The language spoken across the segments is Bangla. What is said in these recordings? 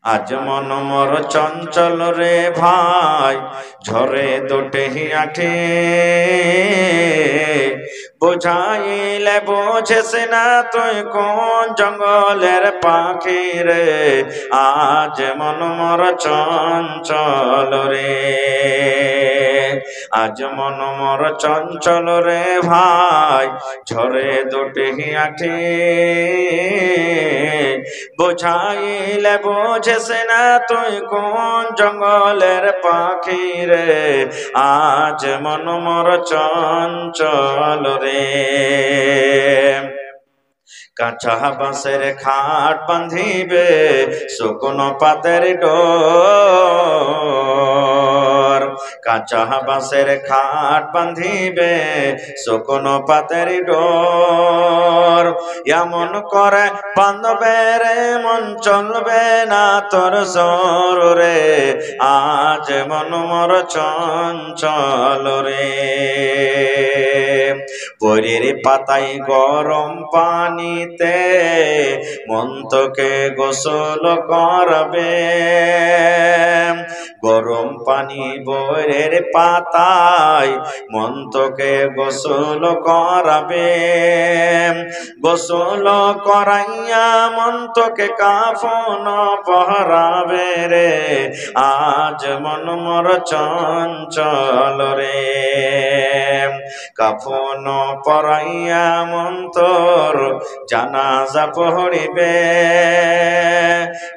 আজ মন মোর চঞ্চল রে ভাই, ঝরে দুটে আঠে, বুঝাইলে বোঝেস না তুই কোন জঙ্গলের পাখি রে। আজ মন মোর চঞ্চল রে, আজ মন মোর চঞ্চল রে ভাই, ঝরে দুটে আঠে, বুঝাইলে বোঝেস না তুই কোন জঙ্গলের পাখি রে। আজ মন মোর চঞ্চল রে। কাঁচা বাঁশের খাট বাঁধিবে শুকনো পাতের ডোর, কাঁচা বাঁশের খাট বাঁধিবে শুকনো পাতের ডোর। এমন করে বাঁধবে রে মন চলবে না তোর সর রে। আজ মন মোর চঞ্চল রে। বইয়ের পাতায় গরম পানিতে মন তোকে গোসল করবে, গরম পানি বইয়ের পাতায় মন তোকে গোসল করাবে। গোসল করাইয়া মন তোকে কাফন পহরাবে রে। আজ মন মোর চঞ্চল রে। কাফন পরাইয়া মন তোর জানাজা পড়িবে,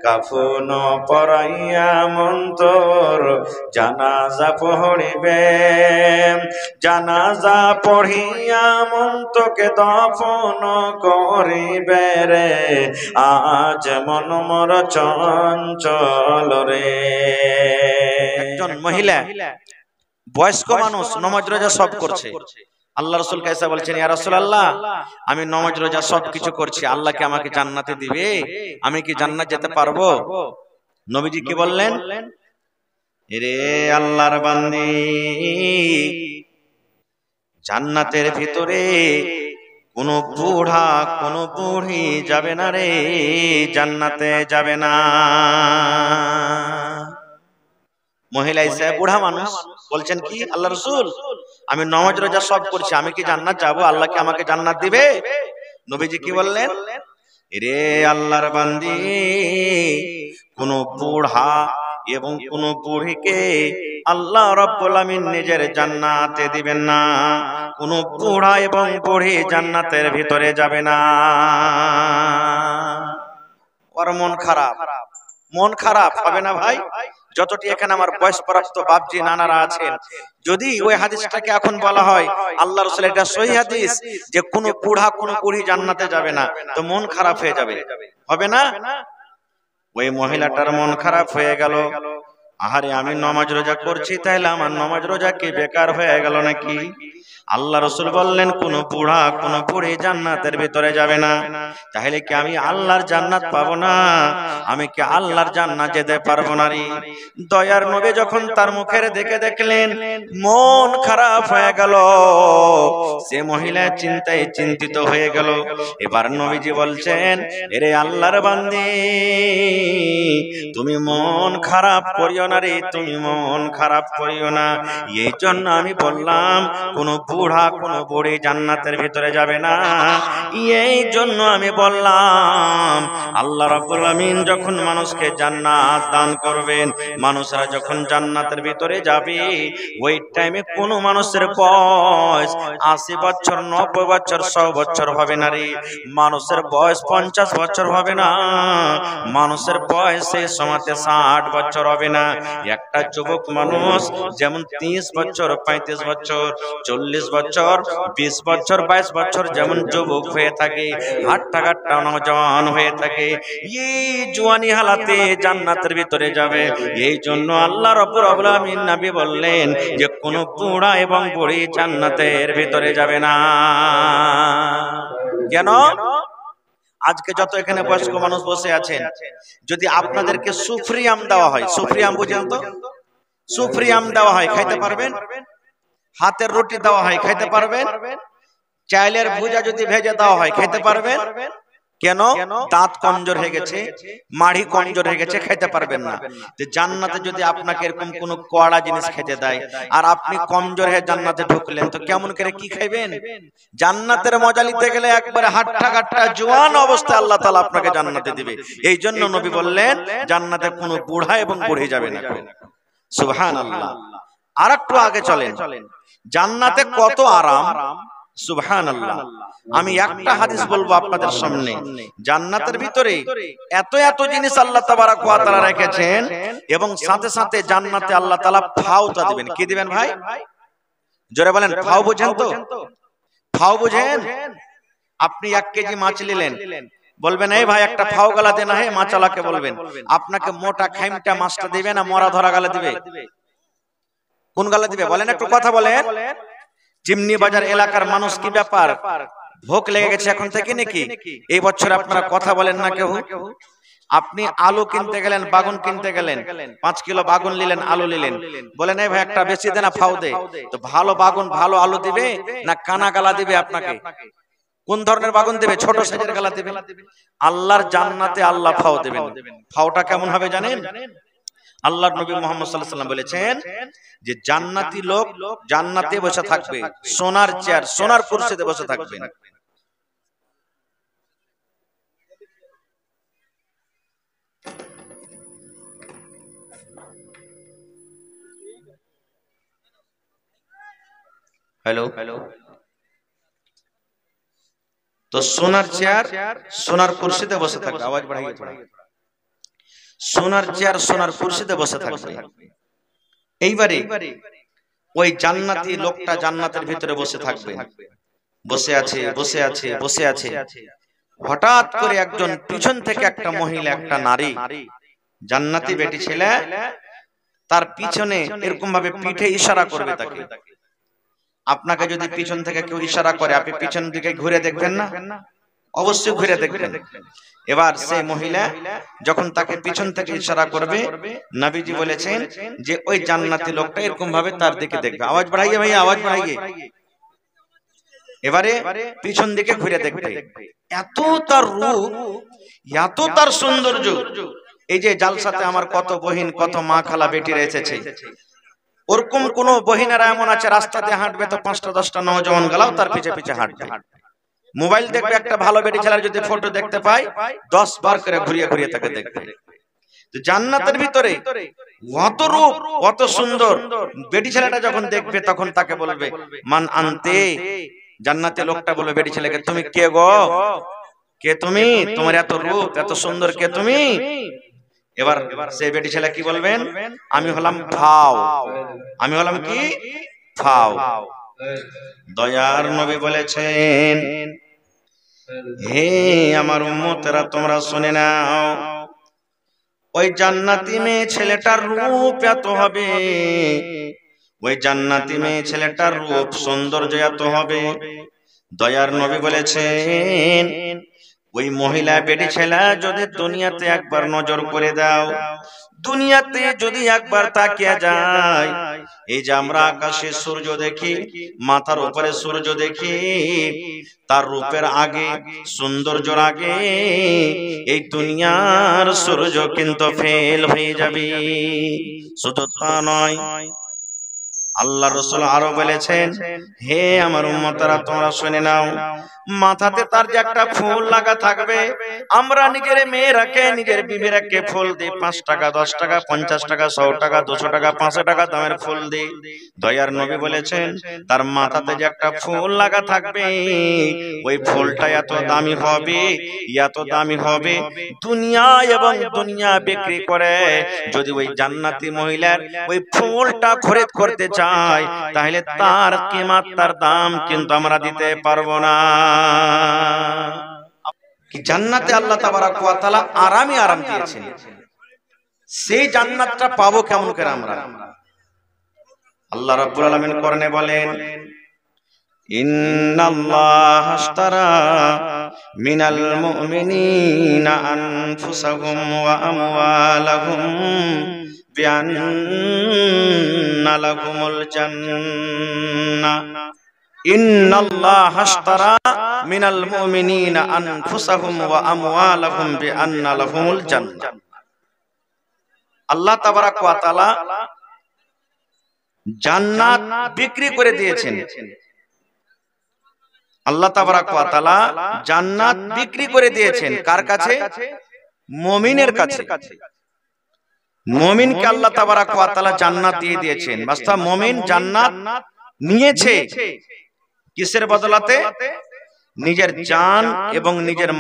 কাফন পরাইয়া মন তোর জানাজা পড়িবে। জানাজা পড়িয়া মন তোকে দফন করিবে রে। আজ মন মোর চঞ্চল রে। একজন মহিলা বয়স্ক মানুষ নমাজ রোজা সব করছে। আল্লাহ রাসূল কাছে বলছেন, ইয়া রাসূলুল্লাহ, আমি নমাজ রোজা সব কিছু করছি, আল্লাহ কি আমাকে জান্নাতে দিবে? আমি কি জান্নাত যেতে পারবো? নবীজি কি বললেন? রে আল্লাহর বান্দি, জান্নাতের ভিতরে কোন বুড়া কোন বুড়ি যাবে না রে, জান্নাতে যাবে না। মহিলা এসে বুড়া মানুষ বলছেন, কি আল্লাহ রাসূল, আমি নামাজ রোজা সব করছি, আমি কি জান্নাত যাব? আল্লাহ কি আমাকে জান্নাত দিবে? নবীজি কি বললেন? রে আল্লাহর বান্দি, কোন বুড়া এবং কোন বুড়িকে আল্লাহ রাব্বুল আমিন নিজের জান্নাতে দিবেন না। কোন বুড়া এবং বুড়ি জান্নাতের ভিতরে যাবে না। ওর মন খারাপ, মন খারাপ হবে না ভাই? যতটি এখানে আমার বয়সপ্রাপ্ত বাপজি নানারা আছেন, যদি ওই হাদিসটাকে এখন বলা হয় আল্লাহ রাসূল এটা সহিহ হাদিস যে কোন বুড়া কোন বুড়ি জান্নাতে যাবে না, তো মন খারাপ হয়ে যাবে, হবে না? ওই মহিলাটার মন খারাপ হয়ে গেল। আহারে, আমি নামাজ রোজা করছি, তাইলে আমার নামাজ রোজা কি বেকার হয়ে গেল নাকি? আল্লাহ রাসূল বললেন, কোন বুড়া কোন বুড়ি জান্নাতের ভিতরে যাবে না। তাহলে কি আমি আল্লাহর জান্নাত পাবো না? আমি কি আল্লাহর জান্নাত যেতে পারবো না রে? দয়ার নবী যখন তার মুখের দিকে দেখলেন, মন খারাপ হয়ে গেল। সে মহিলা চিন্তায় চিন্তিত হয়ে গেল। এবার নবীজি বলছেন, এরে আল্লাহর বান্দি, তুমি মন খারাপ করিও না রে, তুমি মন খারাপ করিও না। এই জন্য আমি বললাম কোন বুড়া কোন বুড়ি জান্নাতের ভিতরে যাবে না। এই জন্য আমি বললাম আল্লাহ রাব্বুল আমিন যখন মানুষকে জান্নাত দান করবেন, মানুষরা যখন জান্নাতের ভিতরে যাবে, ওই টাইমে কোন মানুষের বয়স 80 বছর 90 বছর 100 বছর হবে না রে। মানুষের বয়স 50 বছর হবে না, মানুষের বয়স সেই সময়তে 60 বছর হবে না। একটা যুবক মানুষ যেমন 30 বছর 35 বছর 40 বছর 20 বছর 22 বছর যেমন যুবক হয়ে থাকে, হাট্টা কাট্টা নওজওয়ান হয়ে থাকে, এই জওয়ানি হালাতে জান্নাতের ভিতরে যাবে। এই জন্য আল্লাহ রাব্বুল আলামিন নবী বললেন যে কোন বুড়া এবং বুড়ি জান্নাতের ভিতরে যাবে না। কেন? আজকে যত এখানে বয়স্ক মানুষ বসে আছেন, যদি আপনাদেরকে সুফরি আম দেওয়া হয়, সুফরি আম বুঝেন তো? সুফরি আম দেওয়া হয়, খাইতে পারবেন? হাতের রুটি দেওয়া হয়, খাইতে পারবেন? চাইলের ভুজা যদি ভেজে দেওয়া হয়, খাইতে পারবেন? কেন? দাঁত কমজোর হয়ে গেছে, মাড়ি কমজোর হয়ে গেছে, খেতে পারবেন না। যে জান্নাতে যদি আপনাকে এরকম কোন কড়া জিনিস খেতে দেয় আর আপনি কমজোর হয়ে জান্নাতে ঢুকলেন, তো কেমন করে কি খাইবেন? জান্নাতের মজা নিতে গেলে একবারে হাট্টা কাট্টা জোয়ান অবস্থায় আল্লাহ তাআলা আপনাকে জান্নাতে দিবে। এই জন্য নবী বললেন জান্নাতে কোনো বুড়া এবং বুড়ি যাবে না। সুবহানাল্লাহ। আর একটু আগে চলেন, জান্নাতে কত আরাম, সুবহানাল্লাহ। আমি একটা হাদিস বলবো আপনাদের সামনে। জান্নাতের ভিতরে এত এত জিনিস আল্লাহ তাবারক ওয়া তাআলা রেখেছেন, এবং সাথে সাথে জান্নাতে আল্লাহ তাআলা ফাওতা দিবেন। কি দিবেন ভাই? জোরে বলেন। ফাও বুঝেন তো? ফাও বুঝেন? আপনি 1 কেজি মাছ নিলেন, বলবেন এই ভাই একটা ফাও গালা দেন, হে মাছওয়ালাকে বলবেন। আপনাকে মোটা খাইমটা মাছটা দিবে না মরা ধরা গালা দিবে? কোন গালা দিবে বলেন? একটু কথা বলেন। চিমনি বাজার এলাকার মানুষ, কি ব্যাপার, ভোগ লেগে গেছে এখন থেকে নাকি? এই বছর আপনারা কথা বলেন না কেউ। আপনি আলু কিনতে গেলেন, বাগুন কিনতে গেলেন, 5 কিলো বাগুন নিলেন, আলু নিলেন, বলেন এই ভাই একটা বেশি দে না, ফাও দে। তো ভালো বাগুন ভালো আলু দিবে না কানা গালা দিবে আপনাকে? কোন ধরনের বাগুন দিবে? ছোট সাইজের গালা দিবে। আল্লাহর জান্নাতে আল্লাহ ফাও দিবেন। ফাওটা কেমন হবে জানেন? আল্লাহর নবী মুহাম্মদ সাল্লাল্লাহু আলাইহি ওয়াসাল্লাম বলেছেন যে জান্নাতি লোক জান্নাতে বসে থাকবে, সোনার চেয়ার সোনার কুরসিতে বসে থাকবে। হ্যালো, তো সোনার চেয়ার সোনার কুরসিতে বসে থাকবে। আওয়াজ বাড়াইয়ে পড়া। সোনার চেয়ার সোনার কুরসিতে বসে থাকবে। এইবারে ওই জান্নাতি লোকটা জান্নাতের ভিতরে বসে থাকবে, বসে আছে বসে আছে বসে আছে। হঠাৎ করে একজন পিছন থেকে একটা মহিলা, একটা নারী, জান্নাতি বেটি ছেলে, তার পিছনে এরকম ভাবে পিঠে ইশারা করবে তাকে। আপনাকে যদি পিছন থেকে কেউ ইশারা করে, আপনি পিছন দিকে ঘুরে দেখবেন না? অবশ্যই ঘুরে দেখবেন। এবার সেই মহিলা যখন তাকে পিছন থেকে ইশারা করবে, নবীজি বলেছেন যে ওই জান্নাতি লোকটা এরকম ভাবে তার দিকে দেখবে। আওয়াজ বাড়াইয়ে ভাইয়া, আওয়াজ বাড়াইয়ে। এবারে পিছন দিকে ঘুরে দেখবে। এত তার রূপ, এত তার সৌন্দর্য। এই যে জালসাতে আমার কত বহিন, কত মা খালা বেটিরা এসেছে, ওরকম কোন বহিনেরা এমন আছে রাস্তাতে হাঁটবে তো 5টা 10টা নওজওয়ান গালাও তার পিছে পিছে হাঁটবে। মোবাইল দেখবে, একটা ভালো বেটি ছেলের যদি ফটো দেখতে পায় 10 বার করে ঘুরিয়ে ঘুরিয়ে তাকে দেখবে। তো জান্নাতের ভিতরে কত রূপ, কত সুন্দর। বেটি ছেলেটা যখন দেখবে তখন তাকে বলবে মান আনতে। জান্নাতে লোকটা বলবে বেটি ছেলেকে, তুমি কে গো, কে তুমি, তোমার এত রূপ এত সুন্দর, কে তুমি? এবার সেই বেটি ছেলে কি বলবেন? আমি হলাম ফাও। আমি হলাম কি? ফাও। দয়ার নবী বলেছেন, হে আমার উম্মতেরা তোমরা শুনে নাও, ওই জান্নাতি মেয়ে ছেলেটার রূপ এত হবে, ওই জান্নাতি মেয়ে ছেলেটার রূপ সৌন্দর্য এত হবে। দয়ার নবী বলেছেন ওই মহিলা বেটি ছেলে যদি দুনিয়াতে একবার নজর করে দাও, দুনিয়াতে যদি একবার তাকিয়ে যায়, এই যে আমরা আকাশে সূর্য দেখি, মাথার উপরে সূর্য দেখি, তার রূপের আগে, সৌন্দর্যের আগে এই দুনিয়ার সূর্য কিন্তু ফেল হয়ে যাবে। শুধু তা নয়, আল্লাহ রাসূল আরো বলেছেন, হে আমার উম্মতরা তোমরা শুনে নাও, মাথাতে তার যে একটা ফুল লাগা থাকবে, আমরা নিজের মেয়েরাকে নিজের বিবিরাকে ফুল দিই, 5 টাকা 10 টাকা 50 টাকা 100 টাকা 200 টাকা 500 টাকা দামের ফুল দিই। দয়ার নবী বলেছেন তার মাথাতে যে একটা ফুল লাগা থাকবে, ওই ফুলটা এত দামি হবে, এত দামি হবে, দুনিয়া এবং দুনিয়া বিক্রি করে যদি ওই জান্নাতি মহিলার ওই ফুলটা খরিদ করতে চায়, তাহলে তার কিমাত, তার দাম কিন্তু আমরা দিতে পারবো না। কি জান্নাতে আল্লাহ তাবারক ওয়া তাআলা আরামই আরাম দিয়েছেন। সেই জান্নাতটা পাবো কেমন করে আমরা? আল্লাহ রাব্বুল আলামিন কোরআনে বলেন, ইন্নাল্লাহা আশতারা মিনাল মুমিনিনা আনফুসাহুম ওয়া আমওয়ালাহুম বিআন্না লাহুমুল জান্নাহ। ইন্নাল্লাহা আশতারা মিনাল মুমিনিনা আনফুসাহুম ওয়া আমওয়ালাহুম বিআন্না লাহুমুল জান্নাহ। আল্লাহ তাবারাক ওয়া তাআলা জান্নাত বিক্রি করে দিয়েছেন। আল্লাহ তাবারাক ওয়া তাআলা জান্নাত বিক্রি করে দিয়েছেন কার কাছে? মুমিনের কাছে। মুমিনকে আল্লাহ তাবারাক ওয়া তাআলা জান্নাত দিয়ে দিয়েছেন। বাস্তব মুমিন জান্নাত নিয়েছে কিসের বদলাতে? নিজের জান এবং নিজের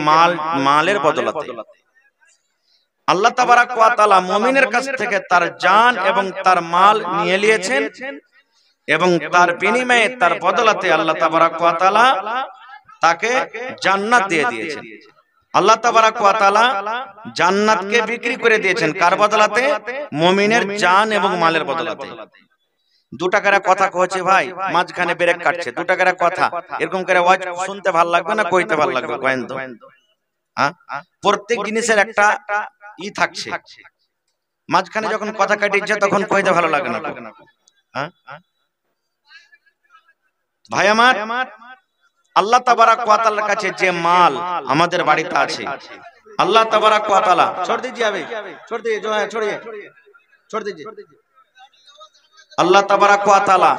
মালের বদলাতে। আল্লাহ তাবারাক ওয়া তাআলা মুমিনের কাছ থেকে তার জান এবং তার মাল নিয়ে নিয়েছেন এবং তার বিনিময়ে তার বদলাতে আল্লাহ তাবারাক ওয়া তাআলা তাকে জান্নাত দিয়ে দিয়েছেন। আল্লাহ তাবারাক ওয়া তাআলা জান্নাতকে বিক্রি করে দিয়েছেন কার বদলাতে? মুমিনের জান এবং মালের বদলাতে। 2 টাকার কথা কইছে ভাই, মাঝখানে ব্রেক কাটছে। 2 টাকার কথা এরকম করে ওয়াজ শুনতে ভালো লাগবে না কইতে ভালো লাগবে? কয়েন তো হ্যাঁ, প্রত্যেক জিনিসের একটা ই থাকছে। মাঝখানে যখন কথা কাটিছে তখন কইতে ভালো লাগে না। হ্যাঁ ভাই আমার, আল্লাহ তাবারাক ওয়া তাআলার কাছে যে মাল আমাদের বাড়িতে আছে, আল্লাহ তাবারাক ওয়া তাআলা छोड़ दीजिए अभी, छोड़ दीजिए जो है छोड़िए, छोड़ दीजिए। আল্লাহ তাবারাক ওয়া তাআলা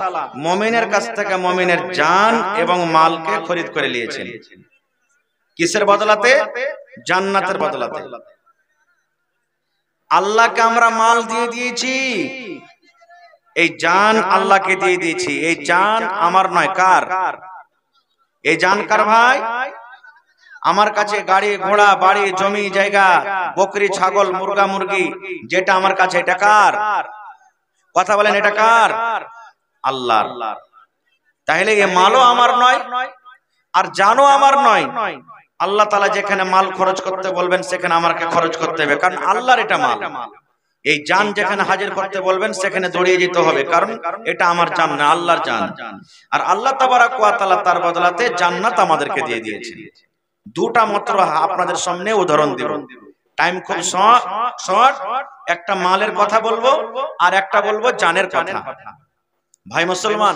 মুমিনের কাছ থেকে মুমিনের জান এবং মালকে খরিদ করে নিয়েছেন কিসের বদলাতে? জান্নাতের বদলাতে। আল্লাহকে আমরা মাল দিয়ে দিয়েছি, এই জান আল্লাহকে দিয়ে দিয়েছি। এই জান আমার নয়, কার? এই জান কার ভাই? আমার কাছে গাড়ি ঘোড়া বাড়ি জমি জায়গা বকরি ছাগল মুরগা মুরগি যেটা আমার কাছে, এটা কার? কথা বলেন, এটা কার? আল্লাহর। তাহলে এই মালও আমার নয় আর জানও আমার নয়। আল্লাহ তাআলা যেখানে মাল খরচ করতে বলবেন সেখানে আমাকে খরচ করতে হবে, কারণ আল্লাহর এটা মাল। এই জান যেখানে হাজির করতে বলবেন সেখানে দৌড়িয়ে যেতে হবে, কারণ এটা আমার জান না, আল্লাহর জান। আর আল্লাহ তাবারাক ওয়া তাআলা তার বদলাতে জান্নাত আমাদেরকে দিয়ে দিয়েছেন। 2টা মাত্র আপনাদের সামনে উদাহরণ দিব, টাইম খুব শর্ট। একটা মালের কথা বলবো আর একটা বলবো জানের কথা। ভাই মুসলমান,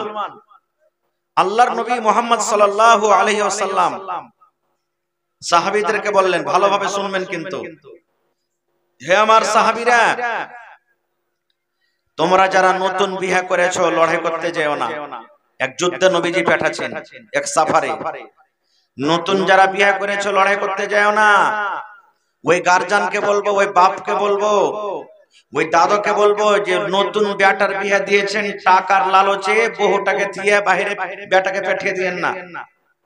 আল্লাহর নবী মুহাম্মদ সাল্লাল্লাহু আলাইহি ওয়াসাল্লাম সাহাবীদেরকে বললেন, ভালোভাবে শুনবেন কিন্তু, হে আমার সাহাবীরা, তোমরা যারা নতুন বিয়ে করেছো লড়াই করতে যেও না। এক যুদ্ধে নবীজি পাঠাচ্ছেন, এক সাফারে। নতুন যারা বিয়ে করেছো লড়াই করতে যেও না। ওই গার্জিয়ানকে বলবো, ওই বাপকে বলবো, ওই দাদাকে বলবো যে নতুন বেটার বিয়ে দিয়েছেন টাকার লালচে বহুটাকে দিয়ে বাইরে বেটাকে পাঠিয়ে দিয়েন না।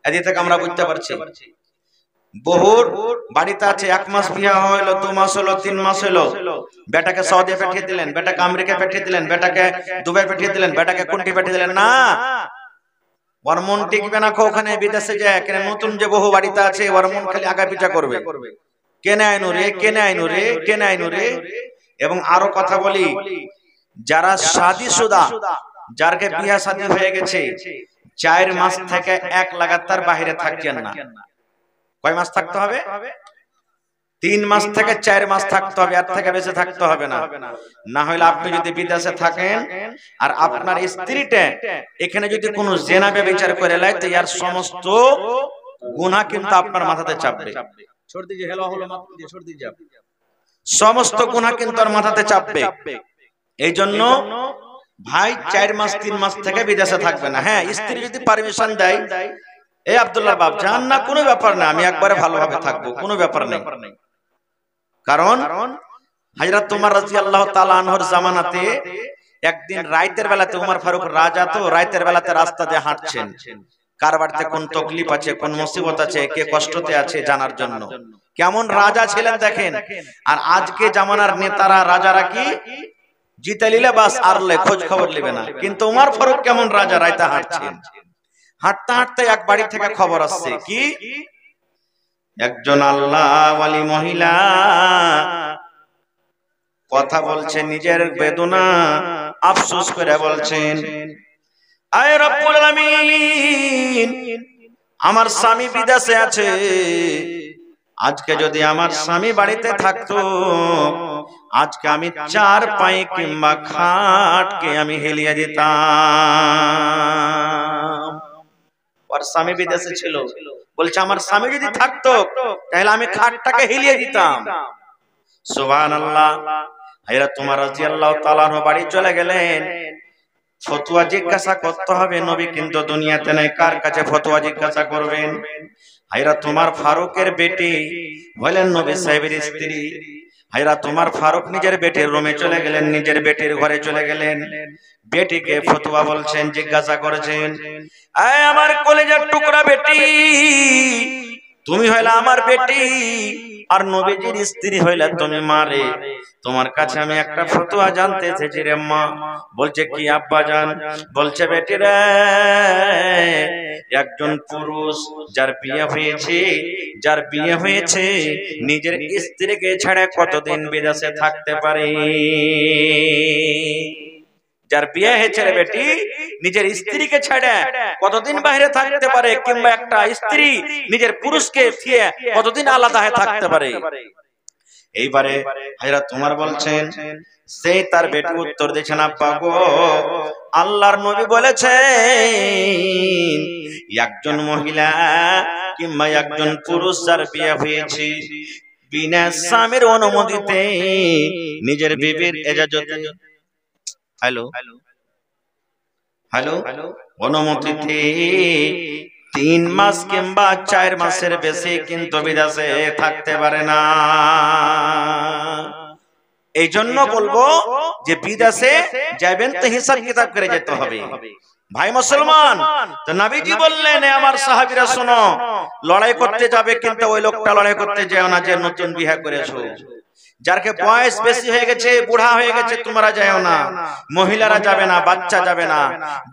এদিকে থেকে আমরা বুঝতে পারছি বহুর বাড়িতে আছে 1 মাস বিয়ে হলো, 2 মাস হলো, 3 মাস হলো, বেটাকে সৌদি পাঠিয়ে দিলেন, বেটাকে আমেরিকা পাঠিয়ে দিলেন, বেটাকে দুবাই পাঠিয়ে দিলেন, বেটাকে কোনটি পাঠিয়ে দিলেন না। ওর মন টিকবে না ওখানে বিদেশে যায়, কেন নতুন যে বহু বাড়িতে আছে ওর মন খালি আগা পিছা করবে, কেনে আইনু রে, কেনে আইনু রে, কেনে আইনু রে। এবং আরো কথা বলি, যারা শাদীশুদা, যারকে বিয়ে শাদী হয়ে গেছে, 4 মাস থেকে 1 লাগাতার বাইরে থাকবেন না। কয় মাস থাকতে হবে? 3 মাস থেকে 4 মাস থাকতে হবে, এর থেকে বেশি থাকতে হবে না। না হলে আপনি যদি বিদেশে থাকেন আর আপনার স্ত্রীটা এখানে যদি কোনো জেনা ব্যভিচার করে লাই, তো এর সমস্ত গুনাহ কিন্তু আপনার মাথাতে চাপবে। छोड़ दीजिए, हेलो हेलो मत कीजिए, छोड़ दीजिए आप। সমস্ত গুনাহ কিন্তু আর মাথাতে চাপবে। এই জন্য ভাই 4 মাস 3 মাস থেকে বিদেশে থাকবে না। হ্যাঁ, স্ত্রী যদি পারমিশন দেয়, এই আব্দুল্লাহ বাপ জান না, কোনো ব্যাপার না, আমি একবারে ভালোভাবে থাকবো, কোনো ব্যাপার নেই। কারণ হযরত উমর রাদিয়াল্লাহু তাআলা আনহুর জামানাতে একদিন রাতের বেলাতে উমর ফারুক রাজা, তো রাতের বেলাতে রাস্তা দিয়ে হাঁটছেন, কার বাড়িতে কোন তকলিফ আছে, কোন মুসিবত আছে, কে কষ্টতে আছে জানার জন্য। কেমন রাজা ছিলেন দেখেন। আর আজকে জামানার নেতারা রাজারা কি জিতে নিলে বাস আর খোঁজ খবর নেবে না, কিন্তু উমর ফারুক কেমন রাজা, রাইতে হাঁটছেন। হাঁটতে হাঁটতে এক বাড়ি থেকে খবর আসছে কি একজন আল্লাহ ওয়ালি মহিলা কথা বলছেন, নিজের বেদনা আফসোস করে বলছেন, আয় রব্বুল আলামিন, আমার স্বামী বিদেশে আছে, আজকে যদি আমার স্বামী বাড়িতে থাকতো, আজকে আমি 4 পায়ে কিংবা খাটকে আমি হেলিয়ে দিতাম। ওর স্বামী বিদেশে ছিল, বলছে আমার স্বামী যদি থাকতো তাহলে আমি খাটটাকে হিলিয়ে দিতাম। সুবহানাল্লাহ। হযরত ওমর রাদিয়াল্লাহু তাআলা বাড়ি চলে গেলেন। ফতোয়া জিজ্ঞাসা করতে হবে, নবী কিন্তু দুনিয়াতে নাই, কার কাছে ফতোয়া জিজ্ঞাসা করবেন? হযরত ওমর ফারুকের বেটি হলেন নবী সাহেবের স্ত্রী। হযরত ওমর ফারুক নিজের বেটির রুমে চলে গেলেন, নিজের বেটির ঘরে চলে গেলেন। বেটিকে ফতোয়া বলছেন, জিজ্ঞাসা করেছেন, আয় আমার কলেজের টুকরা বেটি, তুমি হইলা আমার বেটি আর নবীজির স্ত্রী হইলা তুমি মারে, তোমার কাছে আমি একটা ফতোয়া জানতে এসেছি রে মা। বলছে কি আব্বা জান? বলছে বেটি রে, একজন পুরুষ যার বিয়ে হয়েছে নিজের স্ত্রীকে ছেড়ে কতদিন বিদেশে থাকতে পারে? যার বিয়ে হয়েছে রে বেটি, নিজের স্ত্রীকে ছেড়ে কতদিন বাইরে থাকতে পারে, কিংবা একটা স্ত্রী নিজের পুরুষকে ছেড়ে কতদিন আলাদা হয়ে থাকতে পারে? এইবারে হযরত ওমর বলছেন, সেই তার বেটি উত্তর দিয়েছেন, আব্বা গো, আল্লাহর নবী বলেছেন একজন মহিলা কিংবা একজন পুরুষ যার বিয়ে হয়েছে বিনা স্বামীর অনুমতিতে নিজের বিবির ইজাজতে অনুমতিতে 3 মাস কিংবা 4 মাসের বেশি কিন্তু বিদেশে থাকতে পারে না। এই জন্য বলবো যে বিদেশে যাবেন তো হিসাব কিতাব করে যেতে হবে। ভাই মুসলমান, তো নবীজি বললেন, আমার সাহাবীরা শোনো, লড়াই করতে যাবে কিন্তু ওই লোকটা লড়াই করতে যেও না যে নতুন বিয়ে করেছো। যারকে বয়স বেশি হয়ে গেছে, বুড়া হয়ে গেছে, তোমরা যাও না। মহিলারা যাবে না, বাচ্চা যাবে না।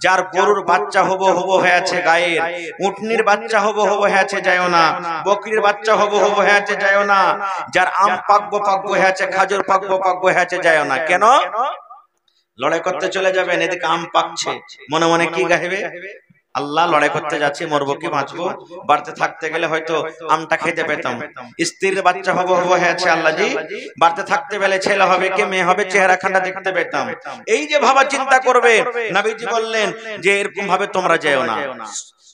যার গরুর বাচ্চা হবো হয়ে আছে গায়ের, উটনির বাচ্চা হবো হয়ে আছে যাও না। বকরির বাচ্চা হবো হয়ে আছে যাও না। যার আম পাকবো হয়ে আছে, খাজুর পাকবো হয়ে আছে যাও না। কেন? লড়াই করতে চলে যাবেন, এদিকে আম পাকছে, মনে মনে কি গাইবে? আল্লাহ, লড়াই করতে যাচ্ছি, মরবো কি বাঁচবো? বাড়তে থাকতে গেলে হয়তো আমটা খেতে পেতাম। স্ত্রীর বাচ্চা হবো হয়ে আছে, আল্লাহ জি, বাড়তে থাকতে গেলে ছেলে হবে কি মেয়ে হবে, চেহারা খান্ডা দেখতে পেতাম। এই যে ভাবা চিন্তা করবে, নবীজি বললেন যে এরকম ভাবে তোমরা যেও না।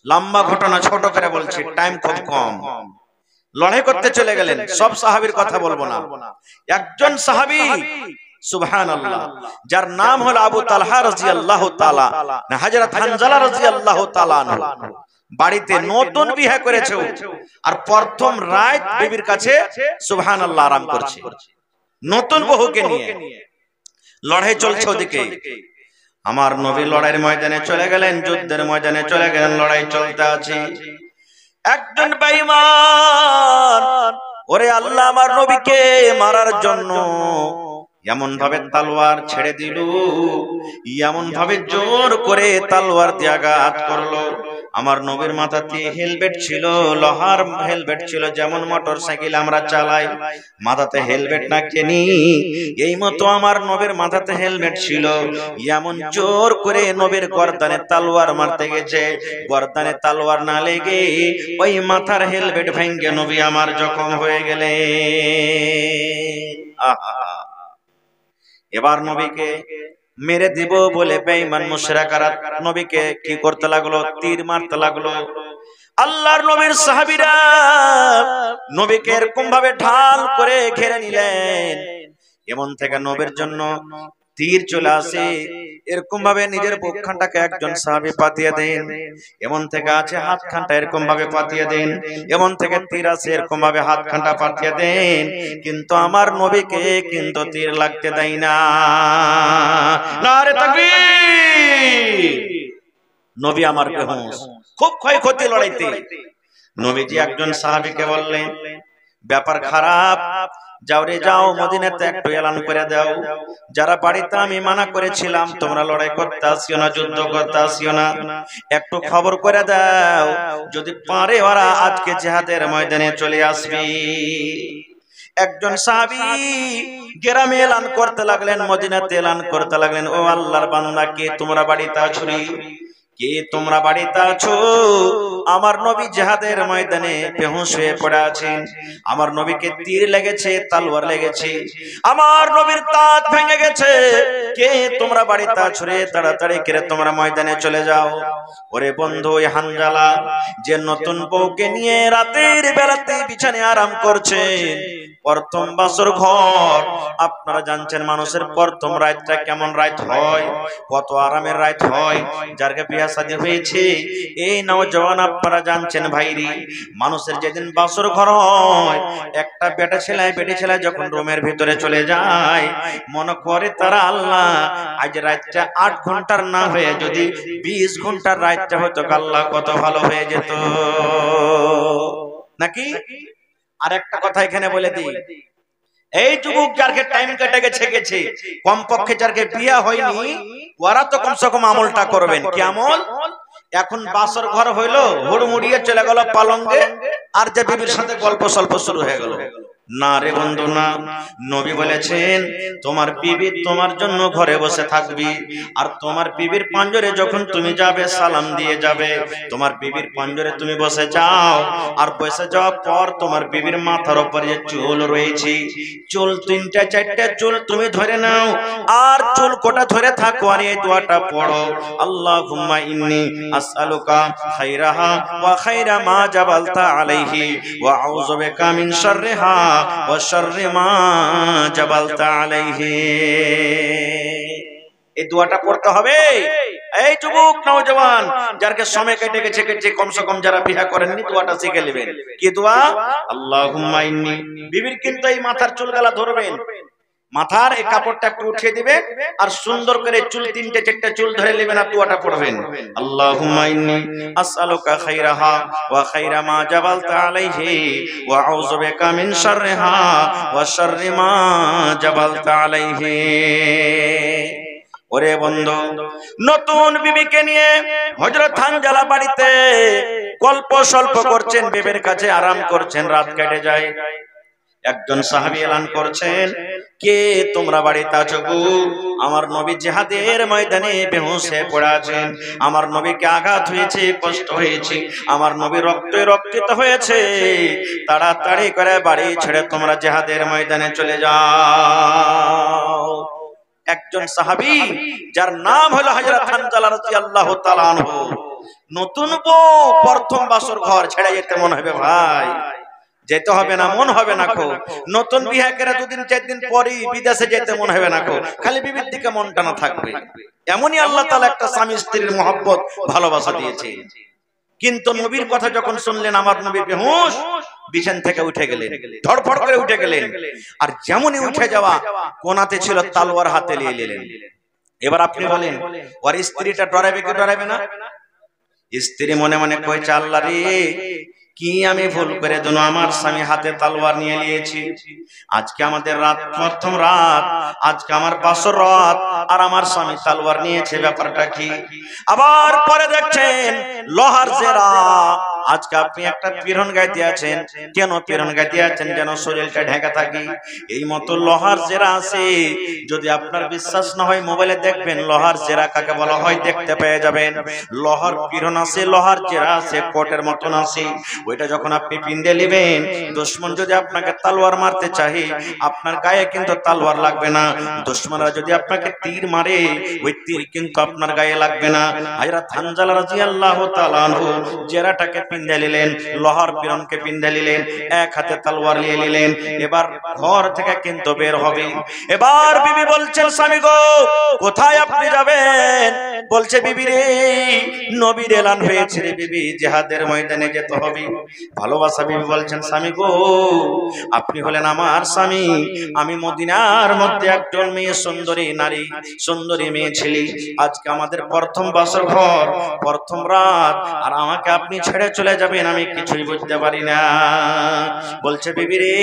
লম্বা ঘটনা ছোট করে বলছি, টাইম খুব কম। লড়াই করতে চলে গেলেন, সব সাহাবীর কথা বলবো না। একজন সাহাবী, সুবহানাল্লাহ, যার নাম হলো আবু তালহা রাদিয়াল্লাহু তাআলা, হযরত হানজালা রাদিয়াল্লাহু তাআলা আনহু, বাড়িতে নতুন বিয়ে করেছে আর প্রথম রাত বিবির কাছে সুবহানাল্লাহ আরাম করছে, নতুন বহুকে নিয়ে। লড়াই চলছে ওদিকে। আমার নবী লড়াইয়ের ময়দানে চলে গেলেন, যুদ্ধের ময়দানে চলে গেলেন, লড়াই চলতে আছে। একজন বেঈমান, ওরে আল্লাহ, আমার নবীকে মারার জন্য এমন ভাবে তলোয়ার ছেড়ে দিল, এমন ভাবে জোর করে তলোয়ার দিয়ে আঘাত করলো। আমার নবীর মাথাতে হেলমেট ছিল, লোহার হেলমেট ছিল, যেমন মোটরসাইকেল আমরা চালাই মাথাতে হেলমেট না কেনি, এই মতো আমার নবীর মাথাতে হেলমেট ছিল। এমন জোর করে নবীর গর্দানে তলোয়ার মারতে গেছে, গর্দানে তলোয়ার না লেগে ওই মাথার হেলমেট ভেঙে নবী আমার জখম হয়ে গেলে। এবার নবীকে মেরে দিব বলে বেঈমান মুশরিকরা নবীকে কি করতে লাগলো? তীর মারতে লাগলো। আল্লাহর নবীর সাহাবীরা নবীকে এরকম ভাবে ঢাল করে ঘিরে নিলেন, এমন থেকে নবীর জন্য তীর চলে আসে। এরকম ভাবে নিজের বুকখানটাকে একজন সাহাবী পাতিয়ে দেন, এমন থেকে আছে হাতখানটা এরকম ভাবে পাতিয়ে দেন, এমন থেকে তীর আসে এরকম ভাবে হাতখানটা পাতিয়ে দেন, কিন্তু আমার নবীকে কিন্তু তীর লাগতে দেয় না। নারে তাকবীর! নবী আমার বেহুশ, খুব ক্ষয়ক্ষতি লড়াইতে। নবীজি একজন সাহাবীকে বললেন, ব্যাপার খারাপ, যাও রে যাও, মদিনাতে একটু এলান করে দাও, যারা বাড়িতে আমি মানা করেছিলাম তোমরা লড়াই করতে আসিও না, যুদ্ধ করতে আসিও না, একটু খবর করে দাও, যদি পারে ওরা আজকে জিহাদের ময়দানে চলে আসবে। একজন সাহাবী গ্রামে এলান করতে লাগলেন, মদিনাতে এলান করতে লাগলেন, ও আল্লাহর বান্দা, কে তোমরা বাড়িতে আছো রে? কে তোমরা বাড়িতে আছো? আমার নবী জিহাদের ময়দানে বেহুশ হয়ে পড়ে আছেন, আমার নবীকে তীর লেগেছে, তলোয়ার লেগেছে, আমার নবীর দাঁত ভেঙে গেছে, কে তোমরা বাড়িতে আছো রে, তাড়াতাড়ি করে তোমরা ময়দানে চলে যাও। ওরে বন্ধু, ওই হানজালা যে নতুন বউকে নিয়ে রাতের বেলাতে বিছানায় আরাম করছে, প্রথম বাসর ঘর। আপনারা জানছেন মানুষের প্রথম রাতটা কেমন রাত হয়, কত আরামের রাত হয়। যারকে বিয়ে শাদী হয়েছে এই নওজওয়ান আপনারা জানছেন ভাইরি, মানুষের যেদিন বাসর ঘর হয়, একটা বেটা ছেলে যখন রুমের ভিতরে চলে যায়, মনে করে তারা আল্লাহ আজ রাতটা 8 ঘন্টার না হয়ে যদি 20 ঘন্টার রাতটা হতো, আল্লাহ কত ভালো হয়ে যেত নাকি। আর একটা কথা এখানে বলে দিই, এই যুবক যারকে টাইম কেটে গেছে, কমপক্ষে যারকে বিয়ে হয়নি, ওরা তো কমসে কম আমলটা করবেন। কি আমল? এখন বাসর ঘর হইলো, হুড়মুড়িয়ে চলে গেল পালঙ্গে, আর যে বিবির সাথে গল্প সল্প শুরু হয়ে গেল। না রে বন্ধু না, নবী বলেছেন তোমার বিবি তোমার জন্য ঘরে বসে থাকবি, আর তোমার বিবির পাঞ্জরে যখন তুমি যাবে সালাম দিয়ে যাবে। তোমার বিবির পাঞ্জরে তুমি বসে যাও, আর বসে যাওয়ার পর তোমার বিবির মাথার উপরে যে চুল রয়েছে, চুল 3টা 4টা চুল তুমি ধরে নাও, আর চুল কোটা ধরে থাকো, আর এই দোয়াটা পড়ো, আল্লাহুম্মা ইন্নী আসআলুকা খায়রাহা ওয়া খায়রা মা জাবালতা আলাইহি ওয়া আউযু বিকা মিন শাররিহা ওয়া শাররি মা জাবালতা আলাইহি। এই দোয়াটা পড়তে হবে। এই যুবক নওজওয়ান যারকে সময় কেটে গেছে, কমসে কম যারা বিয়ে করেননি দোয়াটা শিখে নেবেন। কি দোয়া? আল্লাহুম্মা ইন্নী, বিবির কিন্তু এই মাথার চুলগুলা ধরবেন, মাথার এই কাপড়টা একটু উঠিয়ে দিবেন, আর সুন্দর করে চুল 3টে 4টে চুল ধরে নেবেন, আর দোয়াটা পড়বেন, আল্লাহুম্মা ইন্নী আসআলুকা খায়রাহা ওয়া খায়রা মা জাবালতা আলাইহি ওয়া আউযু বিকা মিন শাররিহা ওয়া শাররি মা জাবালতা আলাইহি। ওরে বন্ধু, নতুন বিবিকে নিয়ে হযরত হানজালা বাড়িতে গল্প সল্প করছেন, বিবির কাছে আরাম করছেন, রাত কেটে যায়। একজন সাহাবী এলান করছেন, কে তোমরা বাড়িতে আছো গো? আমার নবী জিহাদের ময়দানে বেহুশ হয়ে পড়ে আছেন, আমার নবীকে আঘাত হয়েছে, কষ্ট হয়েছে, আমার নবী রক্তে রক্তিত হয়েছে, তাড়াতাড়ি করে বাড়ি ছেড়ে তোমরা জিহাদের ময়দানে চলে যাও। একজন সাহাবী যার নাম হলো হযরত হানজালা রাদিয়াল্লাহু তাআলা আনহু, নতুন বউ, প্রথম বাসর ঘর ছেড়ে যেতে মন হবে ভাই, যেতে হবে না, মন হবে না খো। নতুন বিয়ে করে 2 দিন 4 দিন পরই বিদেশে যেতে মন হবে না খো, খালি বিবির দিকে মন টানা থাকবে। এমনই আল্লাহ তাআলা একটা স্বামী স্ত্রীর মহব্বত ভালোবাসা দিয়েছে। কিন্তু নবীর কথা যখন শুনলেন, আমার নবী বেহুশ, বিছানা থেকে উঠে গেলেন, ধড়ফড় করে উঠে গেলেন, আর যেমনই উঠে যাওয়া কোনাতে ছিল তলোয়ার হাতে নিয়ে নিলেন। এবার আপনি বলেন, ওর স্ত্রীটা ডরাবে কি ডরাবে না? স্ত্রী মনে মনে কইছে, আল্লাহ রে, কি আমি ভুল করে দিলাম, আমার স্বামী হাতে তলোয়ার নিয়ে নিয়েছি, আজকে আমাদের রাত, প্রথম রাত, আজকে আমার বাসর রাত, আর আমার স্বামী তলোয়ার নিয়েছে, ব্যাপারটা কি? আবার পরে দেখছেন লোহার জেরা, আজকে আপনি একটা পিরন গাইতে আছেন, কেন পিরন গাইতে আছেন? যেন শরীরটা ঢাকা থাকে। এই মতো লোহার জেরা আছে, যদি আপনার বিশ্বাস না হয় মোবাইলে দেখবেন লোহার জেরা কাকে বলা হয়, দেখতে পেয়ে যাবেন। লোহার পিরন আছে, লোহার জেরা আছে, কোটের মতন আছে, ওইটা যখন আপনি পিন্দে নেবেন, দুশমন যদি আপনাকে তলোয়ার মারতে চাহে, আপনার গায়ে কিন্তু তলোয়ার লাগবে না, দুশমনরা যদি আপনাকে তীর মারে, ওই তীর কিন্তু আপনার গায়ে লাগবে না। হযরত হানজালা রাদিয়াল্লাহু তাআলা আনহু জেরাটাকে পিন্দে নিলেন, লোহার পিরনকে পিন্দে নিলেন, এক হাতে তলোয়ার নিয়ে নিলেন, এবার ঘর থেকে কিন্তু বের হবে। এবার বিবি বলছেন, স্বামী গো, কোথায় আপনি যাবেন? বলছে, বিবি রে, নবীর এলান হয়েছে রে বিবি, জিহাদের ময়দানে যেতে হবে। ভালোবাসা বিবি বলছেন, স্বামী গো, আপনি হলেন আমার স্বামী, আমি মদিনার মধ্যে একজন মেয়ে, সুন্দরী নারী, সুন্দরী মেয়ে ছেলে, আজকে আমাদের প্রথম বাসর ঘর, প্রথম রাত, আর আমাকে আপনি ছেড়ে চলে যাবেন, আমি কিছুই বুঝতে পারি না। বলছে, বিবি রে,